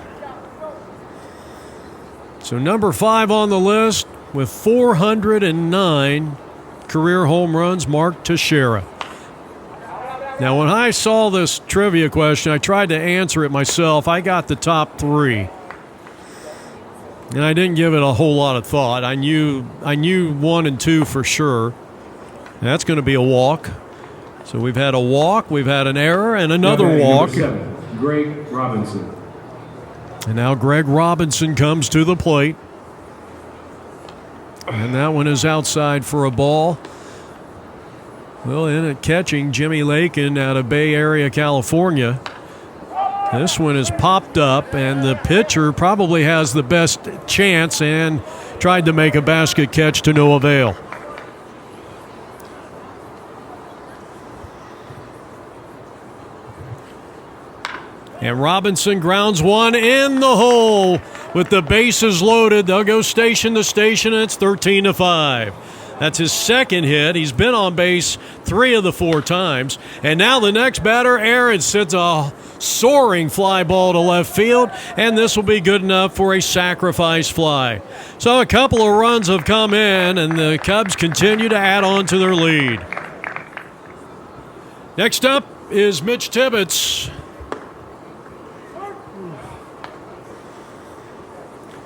So number 5 on the list with 409 career home runs, Mark Teixeira. Now, when I saw this trivia question, I tried to answer it myself. I got the top 3. And I didn't give it a whole lot of thought. I knew 1 and 2 for sure. And that's going to be a walk. So we've had a walk, we've had an error, and another walk. Number 7, Greg Robinson. And now Greg Robinson comes to the plate. And that one is outside for a ball. Well, in at catching, Jimmy Lakin out of Bay Area, California. This one is popped up, and the pitcher probably has the best chance and tried to make a basket catch to no avail. And Robinson grounds one in the hole with the bases loaded. They'll go station to station, and it's 13-5. That's his second hit. He's been on base 3 of the 4 times. And now the next batter, Aaron, sends a soaring fly ball to left field, and this will be good enough for a sacrifice fly. So a couple of runs have come in, and the Cubs continue to add on to their lead. Next up is Mitch Tibbetts.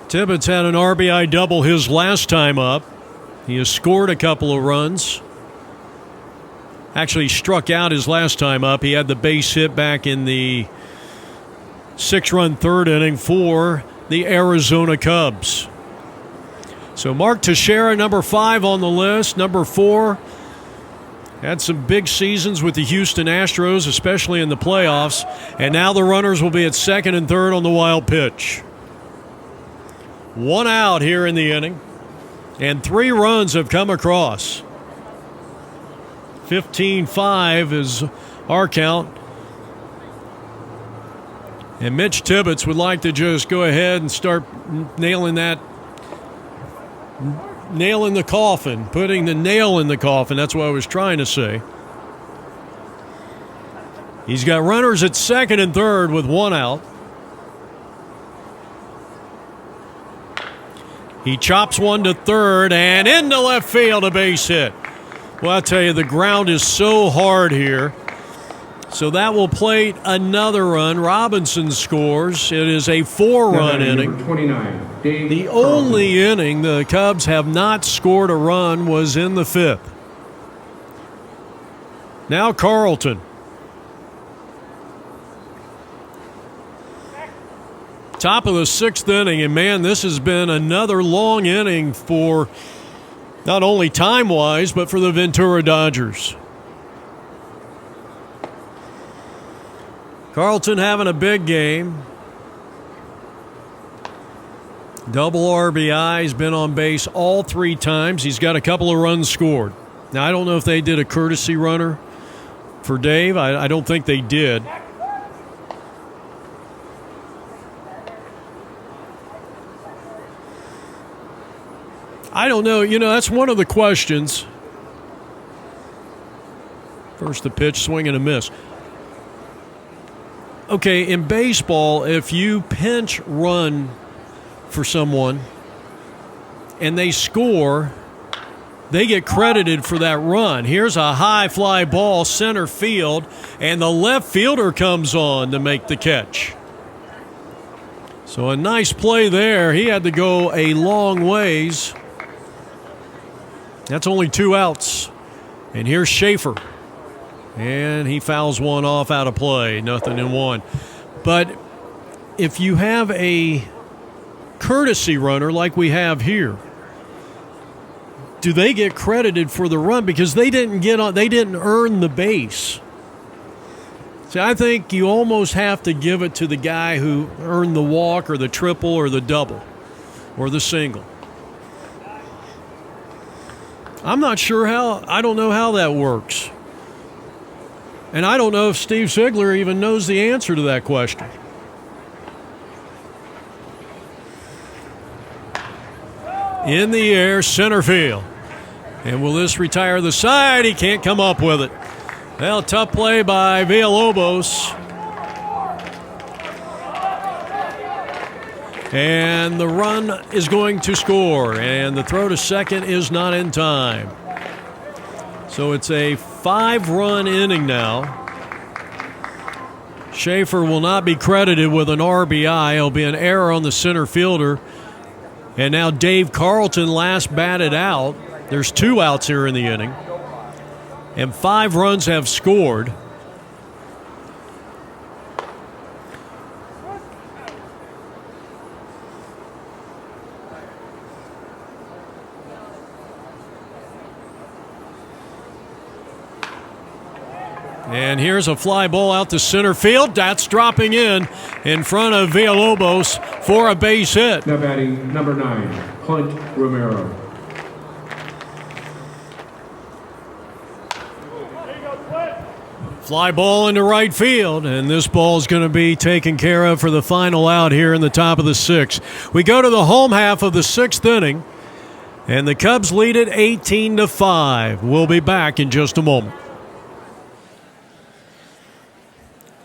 Tibbetts had an RBI double his last time up. He has scored a couple of runs. Actually struck out his last time up. He had the base hit back in the 6-run 3rd inning for the Arizona Cubs. So Mark Teixeira, number 5 on the list. Number 4 had some big seasons with the Houston Astros, especially in the playoffs. And now the runners will be at 2nd and 3rd on the wild pitch. 1 out here in the inning. And 3 runs have come across. 15-5 is our count. And Mitch Tibbetts would like to just go ahead and start nailing the coffin, putting the nail in the coffin. That's what I was trying to say. He's got runners at 2nd and 3rd with 1 out. He chops one to 3rd and into left field, a base hit. Well, I tell you, the ground is so hard here. So that will plate another run. Robinson scores. It is a 4-run inning. 29, the only inning the Cubs have not scored a run was in the 5th. Now Carlton. Top of the 6th inning, and man, this has been another long inning for not only time-wise, but for the Ventura Dodgers. Carlton having a big game. Double RBI. He's been on base all 3 times. He's got a couple of runs scored. Now, I don't know if they did a courtesy runner for Dave. I don't think they did. I don't know. You know, that's one of the questions. First the pitch, swing and a miss. Okay, in baseball, if you pinch run for someone and they score, they get credited for that run. Here's a high fly ball, center field, and the left fielder comes on to make the catch. So a nice play there. He had to go a long ways. That's only 2 outs. And here's Schaefer. And he fouls one off out of play. 0-1. But if you have a courtesy runner like we have here, do they get credited for the run because they didn't earn the base? See, I think you almost have to give it to the guy who earned the walk or the triple or the double or the single. I'm not sure I don't know how that works. And I don't know if Steve Ziegler even knows the answer to that question. In the air, center field. And will this retire the side? He can't come up with it. Well, tough play by Villalobos. And the run is going to score. And the throw to second is not in time. So it's a 5-run inning now. Schaefer will not be credited with an RBI. It'll be an error on the center fielder. And now Dave Carlton last batted out. There's 2 outs here in the inning. And 5 runs have scored. And here's a fly ball out to center field. That's dropping in front of Villalobos for a base hit. Now batting number 9, Clint Romero. Fly ball into right field, and this ball is going to be taken care of for the final out here in the top of the 6th. We go to the home half of the 6th inning, and the Cubs lead it 18-5. We'll be back in just a moment.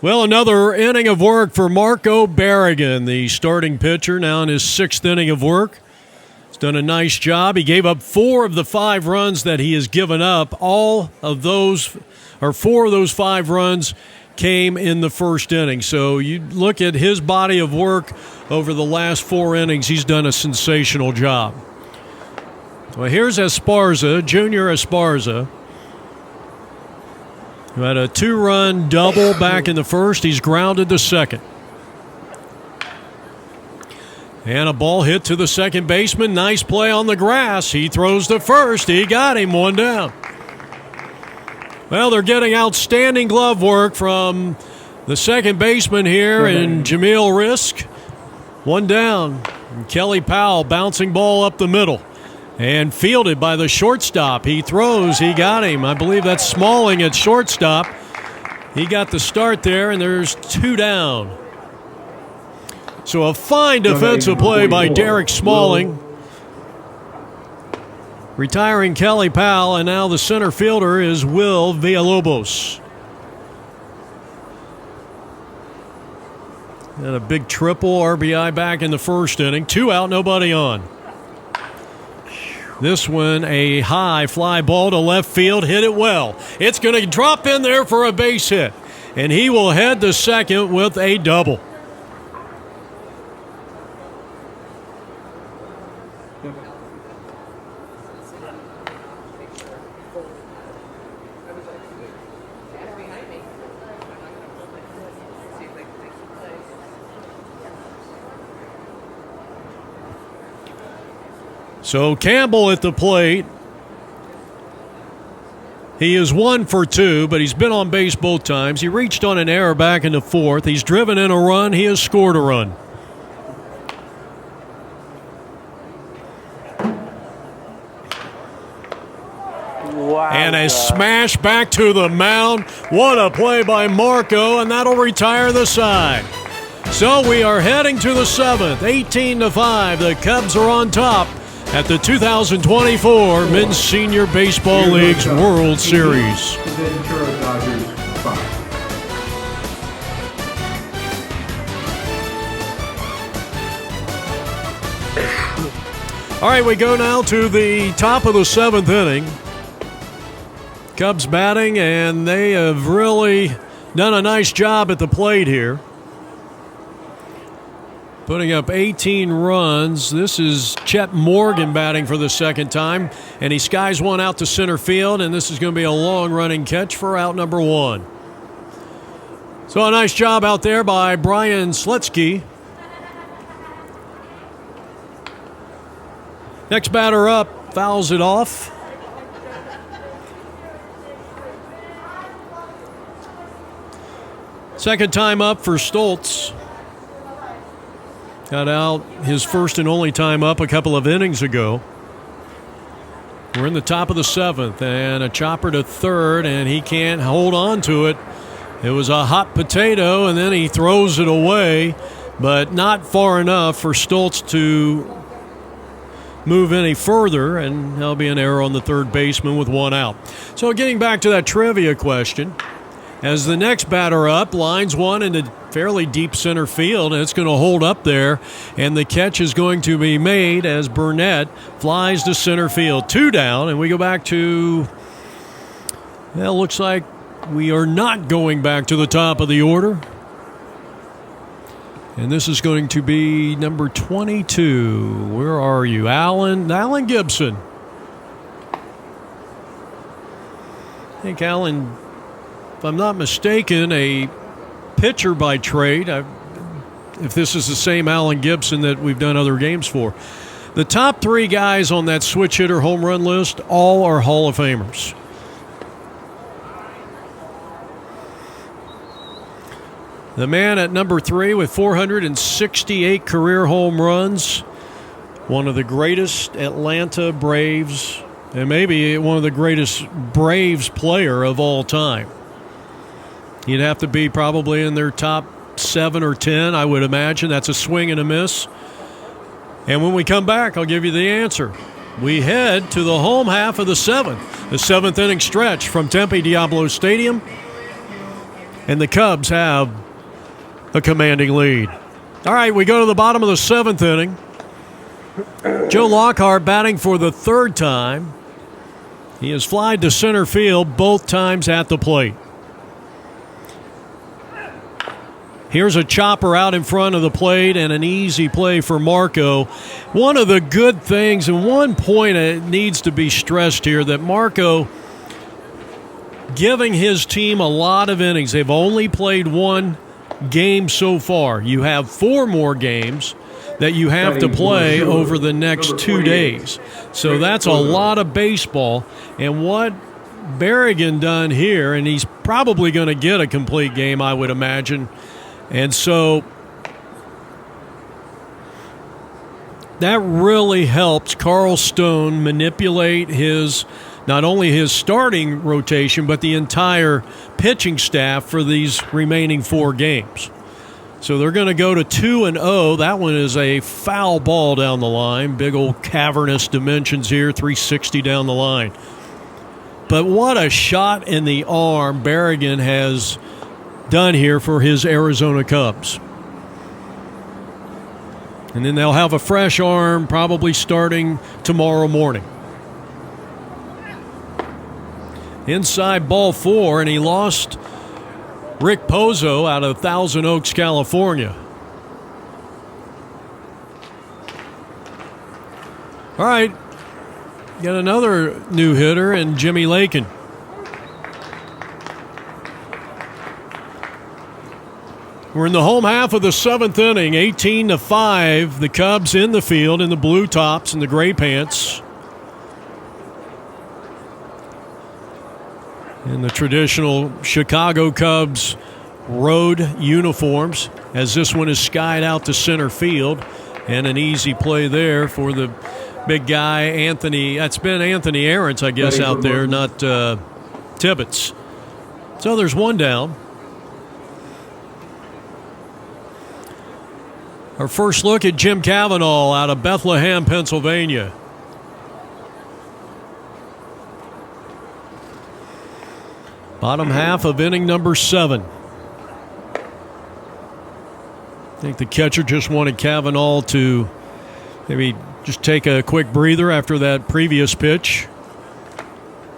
Well, another inning of work for Marco Barragan, the starting pitcher, now in his 6th inning of work. He's done a nice job. He gave up 4 of the 5 runs that he has given up. 4 of those 5 runs came in the first inning. So you look at his body of work over the last 4 innings, he's done a sensational job. Well, here's Esparza, Junior Esparza, who had a 2-run double back in the first. He's grounded to second. And a ball hit to the second baseman. Nice play on the grass. He throws to first. He got him, 1 down. Well, they're getting outstanding glove work from the second baseman here in Jamil Risk. 1 down. And Kelly Powell bouncing ball up the middle. And fielded by the shortstop. He throws. He got him. I believe that's Smalling at shortstop. He got the start there, and there's 2 down. So a fine defensive play by Derek Smalling. Retiring Kelly Powell, and now the center fielder is Will Villalobos. And a big triple RBI back in the first inning. 2 out, nobody on. This one, a high fly ball to left field, hit it well. It's going to drop in there for a base hit, and he will head to second with a double. So Campbell at the plate. He is 1 for 2, but he's been on base both times. He reached on an error back in the 4th. He's driven in a run. He has scored a run. Wow. And a smash back to the mound. What a play by Marco, and that'll retire the side. So we are heading to the 7th, 18-5. The Cubs are on top at the 2024 Men's Senior Baseball League's World Series. Ventura Dodgers 5. All right, we go now to the top of the 7th inning. Cubs batting, and they have really done a nice job at the plate here. Putting up 18 runs. This is Chet Morgan batting for the second time, and he skies one out to center field, and this is going to be a long-running catch for out number 1. So a nice job out there by Brian Slutsky. Next batter up, fouls it off. Second time up for Stoltz. Got out his first and only time up a couple of innings ago. We're in the top of the 7th, and a chopper to third, and he can't hold on to it. It was a hot potato, and then he throws it away, but not far enough for Stoltz to move any further, and there'll be an error on the third baseman with one out. So getting back to that trivia question, as the next batter up, lines one into fairly deep center field, and it's going to hold up there, and the catch is going to be made as Burnett flies to center field. 2 down, and we go back to, well, looks like we are not going back to the top of the order. And this is going to be number 22. Where are you? Alan Gibson. I think Alan, if I'm not mistaken, a pitcher by trade. If this is the same Alan Gibson that we've done other games for. The top 3 guys on that switch hitter home run list, all are Hall of Famers. The man at number 3 with 468 career home runs, one of the greatest Atlanta Braves, and maybe one of the greatest Braves player of all time. You'd have to be probably in their top 7 or 10, I would imagine. That's a swing and a miss. And when we come back, I'll give you the answer. We head to the home half of the 7th, the 7th inning stretch from Tempe Diablo Stadium. And the Cubs have a commanding lead. All right, we go to the bottom of the 7th inning. Joe Lockhart batting for the 3rd time. He has flied to center field both times at the plate. Here's a chopper out in front of the plate and an easy play for Marco. One of the good things, and one point that needs to be stressed here, that Marco giving his team a lot of innings. They've only played 1 game so far. You have 4 more games that you have to play over the next 2 days. So that's a lot of baseball. And what Berrigan done here, and he's probably going to get a complete game, I would imagine. And so that really helps Carl Stone manipulate not only his starting rotation, but the entire pitching staff for these remaining 4 games. So they're going to go to 2-0. That one is a foul ball down the line. Big old cavernous dimensions here, 360 down the line. But what a shot in the arm Berrigan has done here for his Arizona Cubs. And then they'll have a fresh arm probably starting tomorrow morning. Inside ball 4, and he lost Rick Pozo out of Thousand Oaks, California. All right, got another new hitter in Jimmy Lakin. We're in the home half of the 7th inning, 18-5. The Cubs in the field in the blue tops and the gray pants. In the traditional Chicago Cubs road uniforms, as this one is skied out to center field. And an easy play there for the big guy, Anthony. That's been Anthony Aarons, I guess, out there, not Tibbetts. So there's 1 down. Our first look at Jim Cavanaugh out of Bethlehem, Pennsylvania. Bottom half of inning number 7. I think the catcher just wanted Cavanaugh to maybe just take a quick breather after that previous pitch.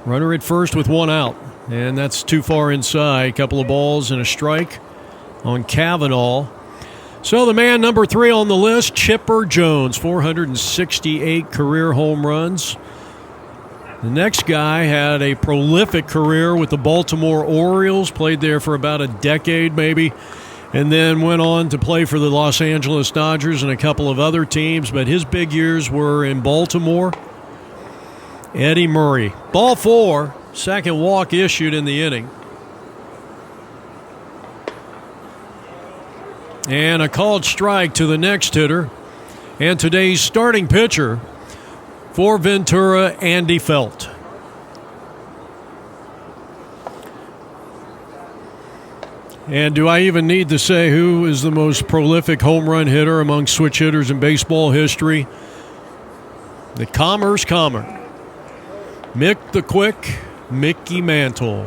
Runner at first with 1 out, and that's too far inside. Couple of balls and a strike on Cavanaugh. So the man number 3 on the list, Chipper Jones, 468 career home runs. The next guy had a prolific career with the Baltimore Orioles, played there for about a decade maybe, and then went on to play for the Los Angeles Dodgers and a couple of other teams, but his big years were in Baltimore. Eddie Murray. Ball 4, second walk issued in the inning. And a called strike to the next hitter. And today's starting pitcher for Ventura, Andy Felt. And do I even need to say who is the most prolific home run hitter among switch hitters in baseball history? The Commerce Comer. Mick the Quick, Mickey Mantle.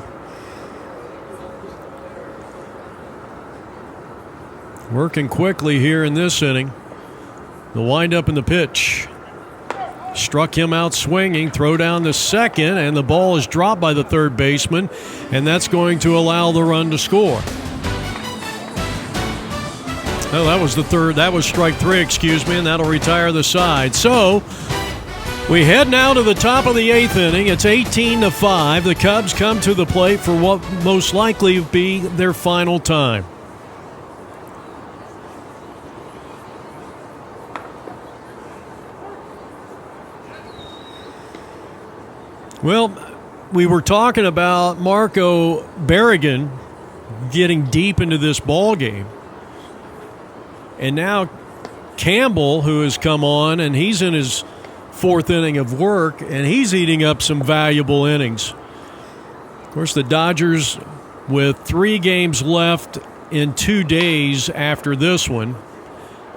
Working quickly here in this inning. The windup and the pitch. Struck him out swinging, throw down the second, and the ball is dropped by the third baseman, and that's going to allow the run to score. Oh, that was the third. That was strike 3, excuse me, and that'll retire the side. So we head now to the top of the 8th inning. It's 18-5. The Cubs come to the plate for what most likely will be their final time. Well, we were talking about Marco Berrigan getting deep into this ball game. And now Campbell, who has come on, and he's in his 4th inning of work, and he's eating up some valuable innings. Of course, the Dodgers, with 3 games left in 2 days after this one,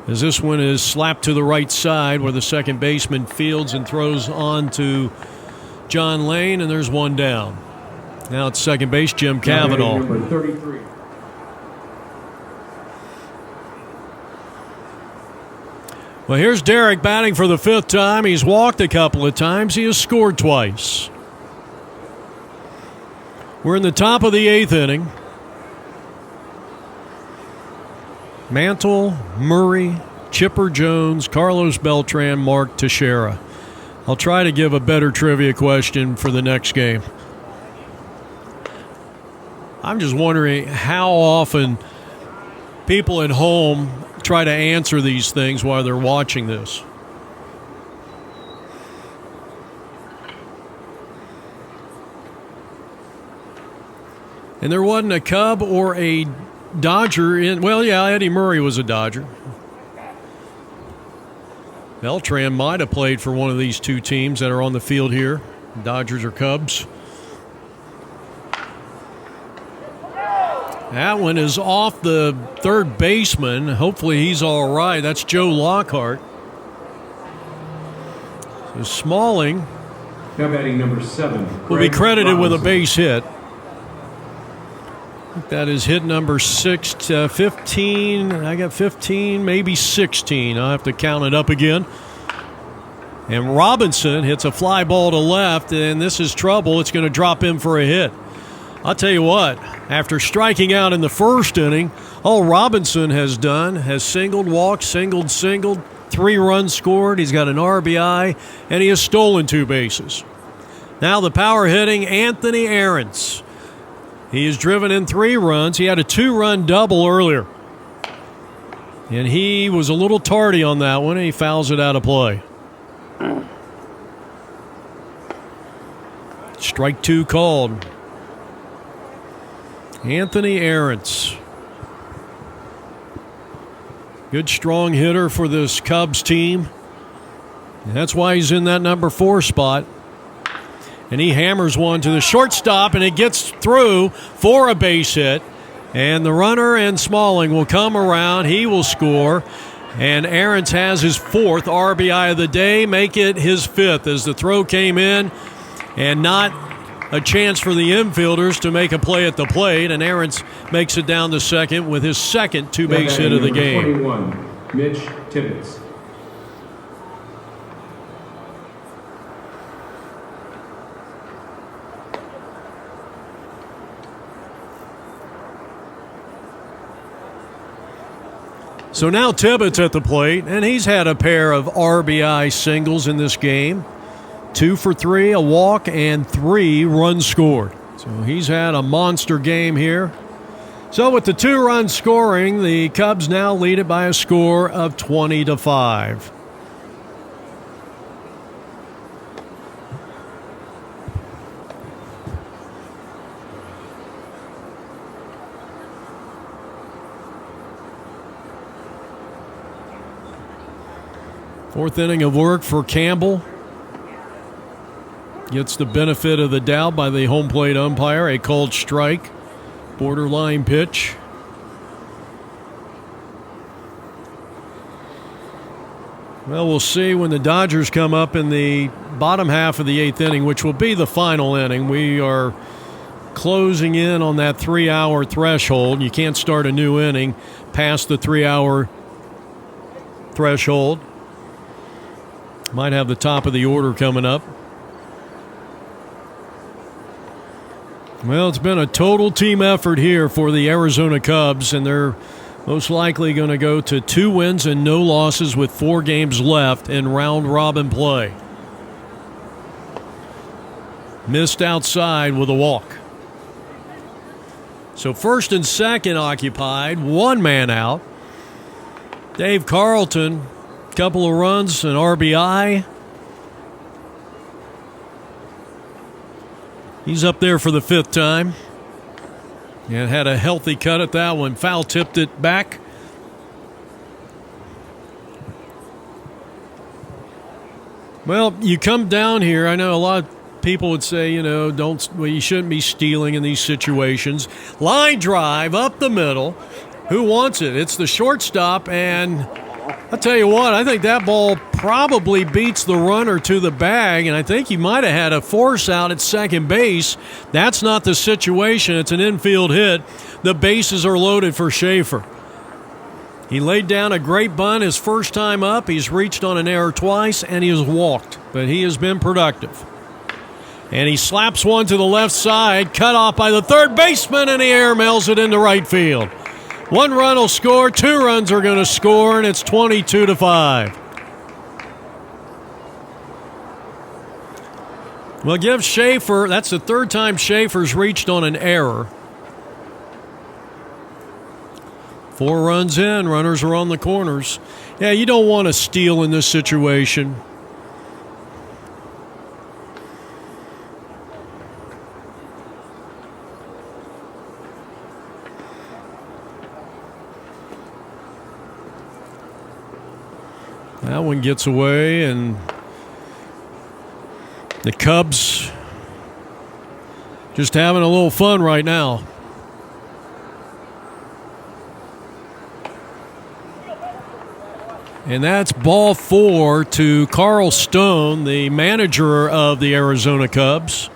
as this one is slapped to the right side where the second baseman fields and throws on to John Lane, and there's one down. Now it's second base, Jim Cavanaugh. Number 33. Well, here's Derek batting for the 5th time. He's walked a couple of times. He has scored twice. We're in the top of the 8th inning. Mantle, Murray, Chipper Jones, Carlos Beltran, Mark Teixeira. I'll try to give a better trivia question for the next game. I'm just wondering how often people at home try to answer these things while they're watching this. And there wasn't a Cub or a Dodger in. Well, yeah, Eddie Murray was a Dodger. Beltran might have played for one of these 2 teams that are on the field here, Dodgers or Cubs. That one is off the third baseman. Hopefully he's all right. That's Joe Lockhart. So Smalling Now batting number 7. will be credited with a Robinson. base hit. I think that is hit number 15. I got 15, maybe 16. I'll have to count it up again. And Robinson hits a fly ball to left, and this is trouble. It's going to drop him for a hit. I'll tell you what, after striking out in the first inning, all Robinson has done has singled, walked, singled, 3 runs scored. He's got an RBI, and he has stolen 2 bases. Now the power hitting Anthony Aarons. He has driven in 3 runs. He had a 2-run double earlier. And he was a little tardy on that one, and he fouls it out of play. Strike 2 called. Anthony Aarons. Good strong hitter for this Cubs team. And that's why he's in that number 4 spot. And he hammers one to the shortstop, and it gets through for a base hit. And the runner and Smalling will come around. He will score. And Aarons has his 4th RBI of the day, make it his 5th as the throw came in and not a chance for the infielders to make a play at the plate, and Aarons makes it down to second with his second two-base hit of the game. 21, Mitch Tibbetts. So now Tibbetts at the plate, and he's had a pair of RBI singles in this game. 2 for 3, a walk, and 3 runs scored. So he's had a monster game here. So with the 2 runs scoring, the Cubs now lead it by a score of 20-5. Fourth inning of work for Campbell. Gets the benefit of the doubt by the home plate umpire. A called strike. Borderline pitch. Well, we'll see when the Dodgers come up in the bottom half of the 8th inning, which will be the final inning. We are closing in on that 3-hour threshold. You can't start a new inning past the 3-hour threshold. Might have the top of the order coming up. Well, it's been a total team effort here for the Arizona Cubs, and they're most likely going to go to 2 wins and no losses with 4 games left in round-robin play. Missed outside with a walk. So first and second occupied, 1 man out. Dave Carlton, couple of runs, an RBI. He's up there for the 5th time. And had a healthy cut at that one. Foul tipped it back. Well, you come down here. I know a lot of people would say, you shouldn't be stealing in these situations. Line drive up the middle. Who wants it? It's the shortstop, and I'll tell you what, I think that ball probably beats the runner to the bag, and I think he might have had a force out at second base. That's not the situation. It's an infield hit. The bases are loaded for Schaefer. He laid down a great bunt his first time up. He's reached on an error twice, and he has walked, but he has been productive. And he slaps one to the left side, cut off by the third baseman, and he air mails it into right field. 1 run will score, 2 runs are going to score, and it's 22-5. Well, give Schaefer, that's the 3rd time Schaefer's reached on an error. 4 runs in, runners are on the corners. Yeah, you don't want to steal in this situation. That one gets away, and the Cubs just having a little fun right now. And that's ball 4 to Carl Stone, the manager of the Arizona Cubs.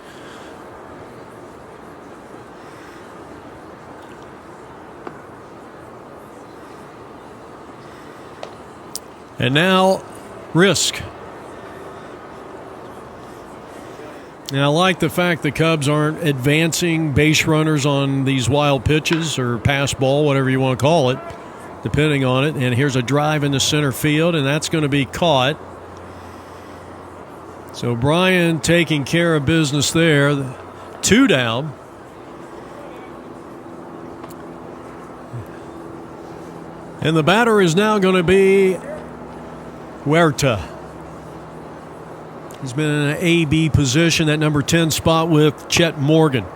And now, Risk. And I like the fact the Cubs aren't advancing base runners on these wild pitches or pass ball, whatever you want to call it, depending on it. And here's a drive into center field, and that's going to be caught. So Brian taking care of business there. 2 down. And the batter is now going to be Huerta. He's been in an AB position, that number 10 spot with Chet Morgan.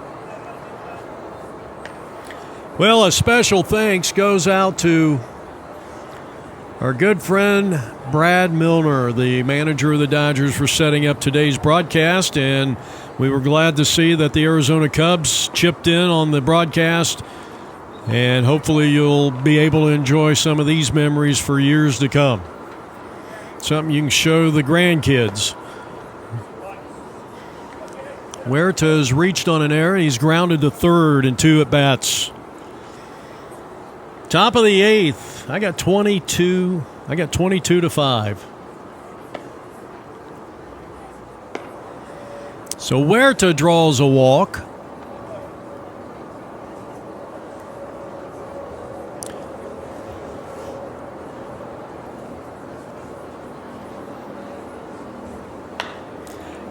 Well, a special thanks goes out to our good friend Brad Milner, the manager of the Dodgers, for setting up today's broadcast, and we were glad to see that the Arizona Cubs chipped in on the broadcast, and hopefully you'll be able to enjoy some of these memories for years to come. Something you can show the grandkids. Huerta's reached on an error. He's grounded to third in 2 at-bats. Top of the 8th. I got 22 to 5. So Huerta draws a walk.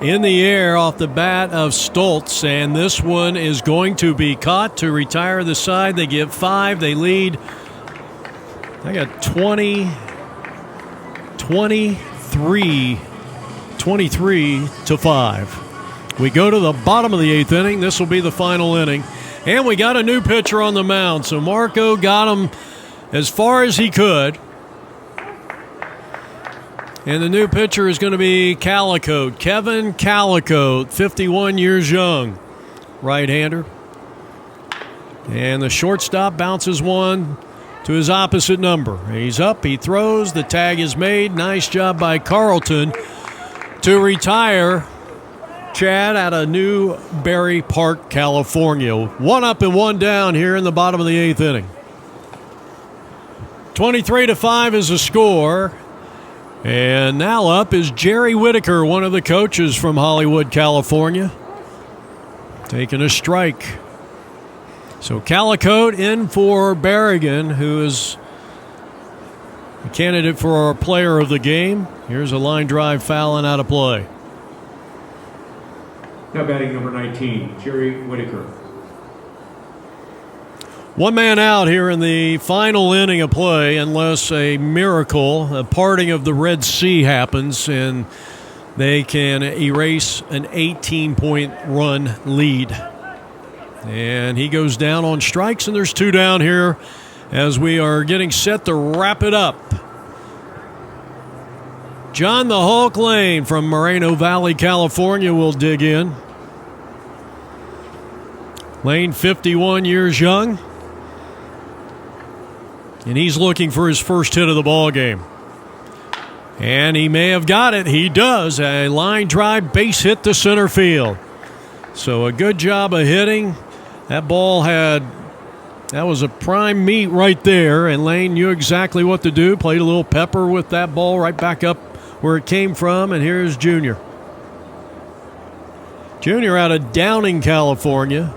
In the air off the bat of Stoltz, and this one is going to be caught to retire the side. They give 5. They lead. I got 23 to 5. We go to the bottom of the 8th inning. This will be the final inning. And we got a new pitcher on the mound. So Marco got him as far as he could. And the new pitcher is going to be Calicote. Kevin Calicote, 51 years young, right-hander. And the shortstop bounces one to his opposite number. He's up, he throws, the tag is made. Nice job by Carlton to retire Chad out of Newberry Park, California. 1 up and 1 down here in the bottom of the 8th inning. 23 to 5 is the score. And now up is Jerry Whitaker, one of the coaches from Hollywood, California, taking a strike. So Calicote in for Berrigan, who is a candidate for our player of the game. Here's a line drive foul and out of play. Now batting number 19, Jerry Whitaker. 1 man out here in the final inning of play, unless a miracle, a parting of the Red Sea happens and they can erase an 18-point run lead. And he goes down on strikes, and there's 2 down here as we are getting set to wrap it up. John the Hulk Lane from Moreno Valley, California will dig in. Lane, 51 years young. And he's looking for his first hit of the ball game. And he may have got it. He does. A line drive base hit to center field. So a good job of hitting. That was a prime meet right there. And Lane knew exactly what to do. Played a little pepper with that ball right back up where it came from. And here's Junior. Junior out of Downing, California.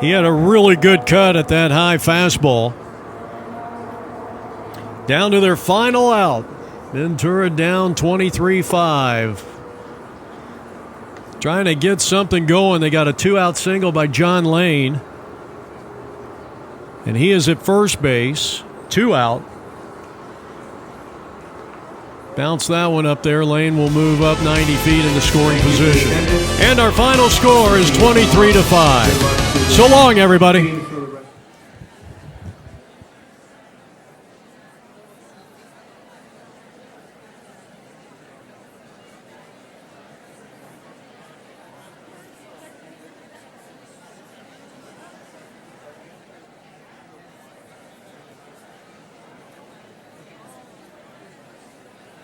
He had a really good cut at that high fastball. Down to their final out. Ventura down 23-5. Trying to get something going. They got a 2-out single by John Lane. And he is at first base. 2 out. Bounce that one up there. Lane will move up 90 feet into scoring position. And our final score is 23-5. So long, everybody.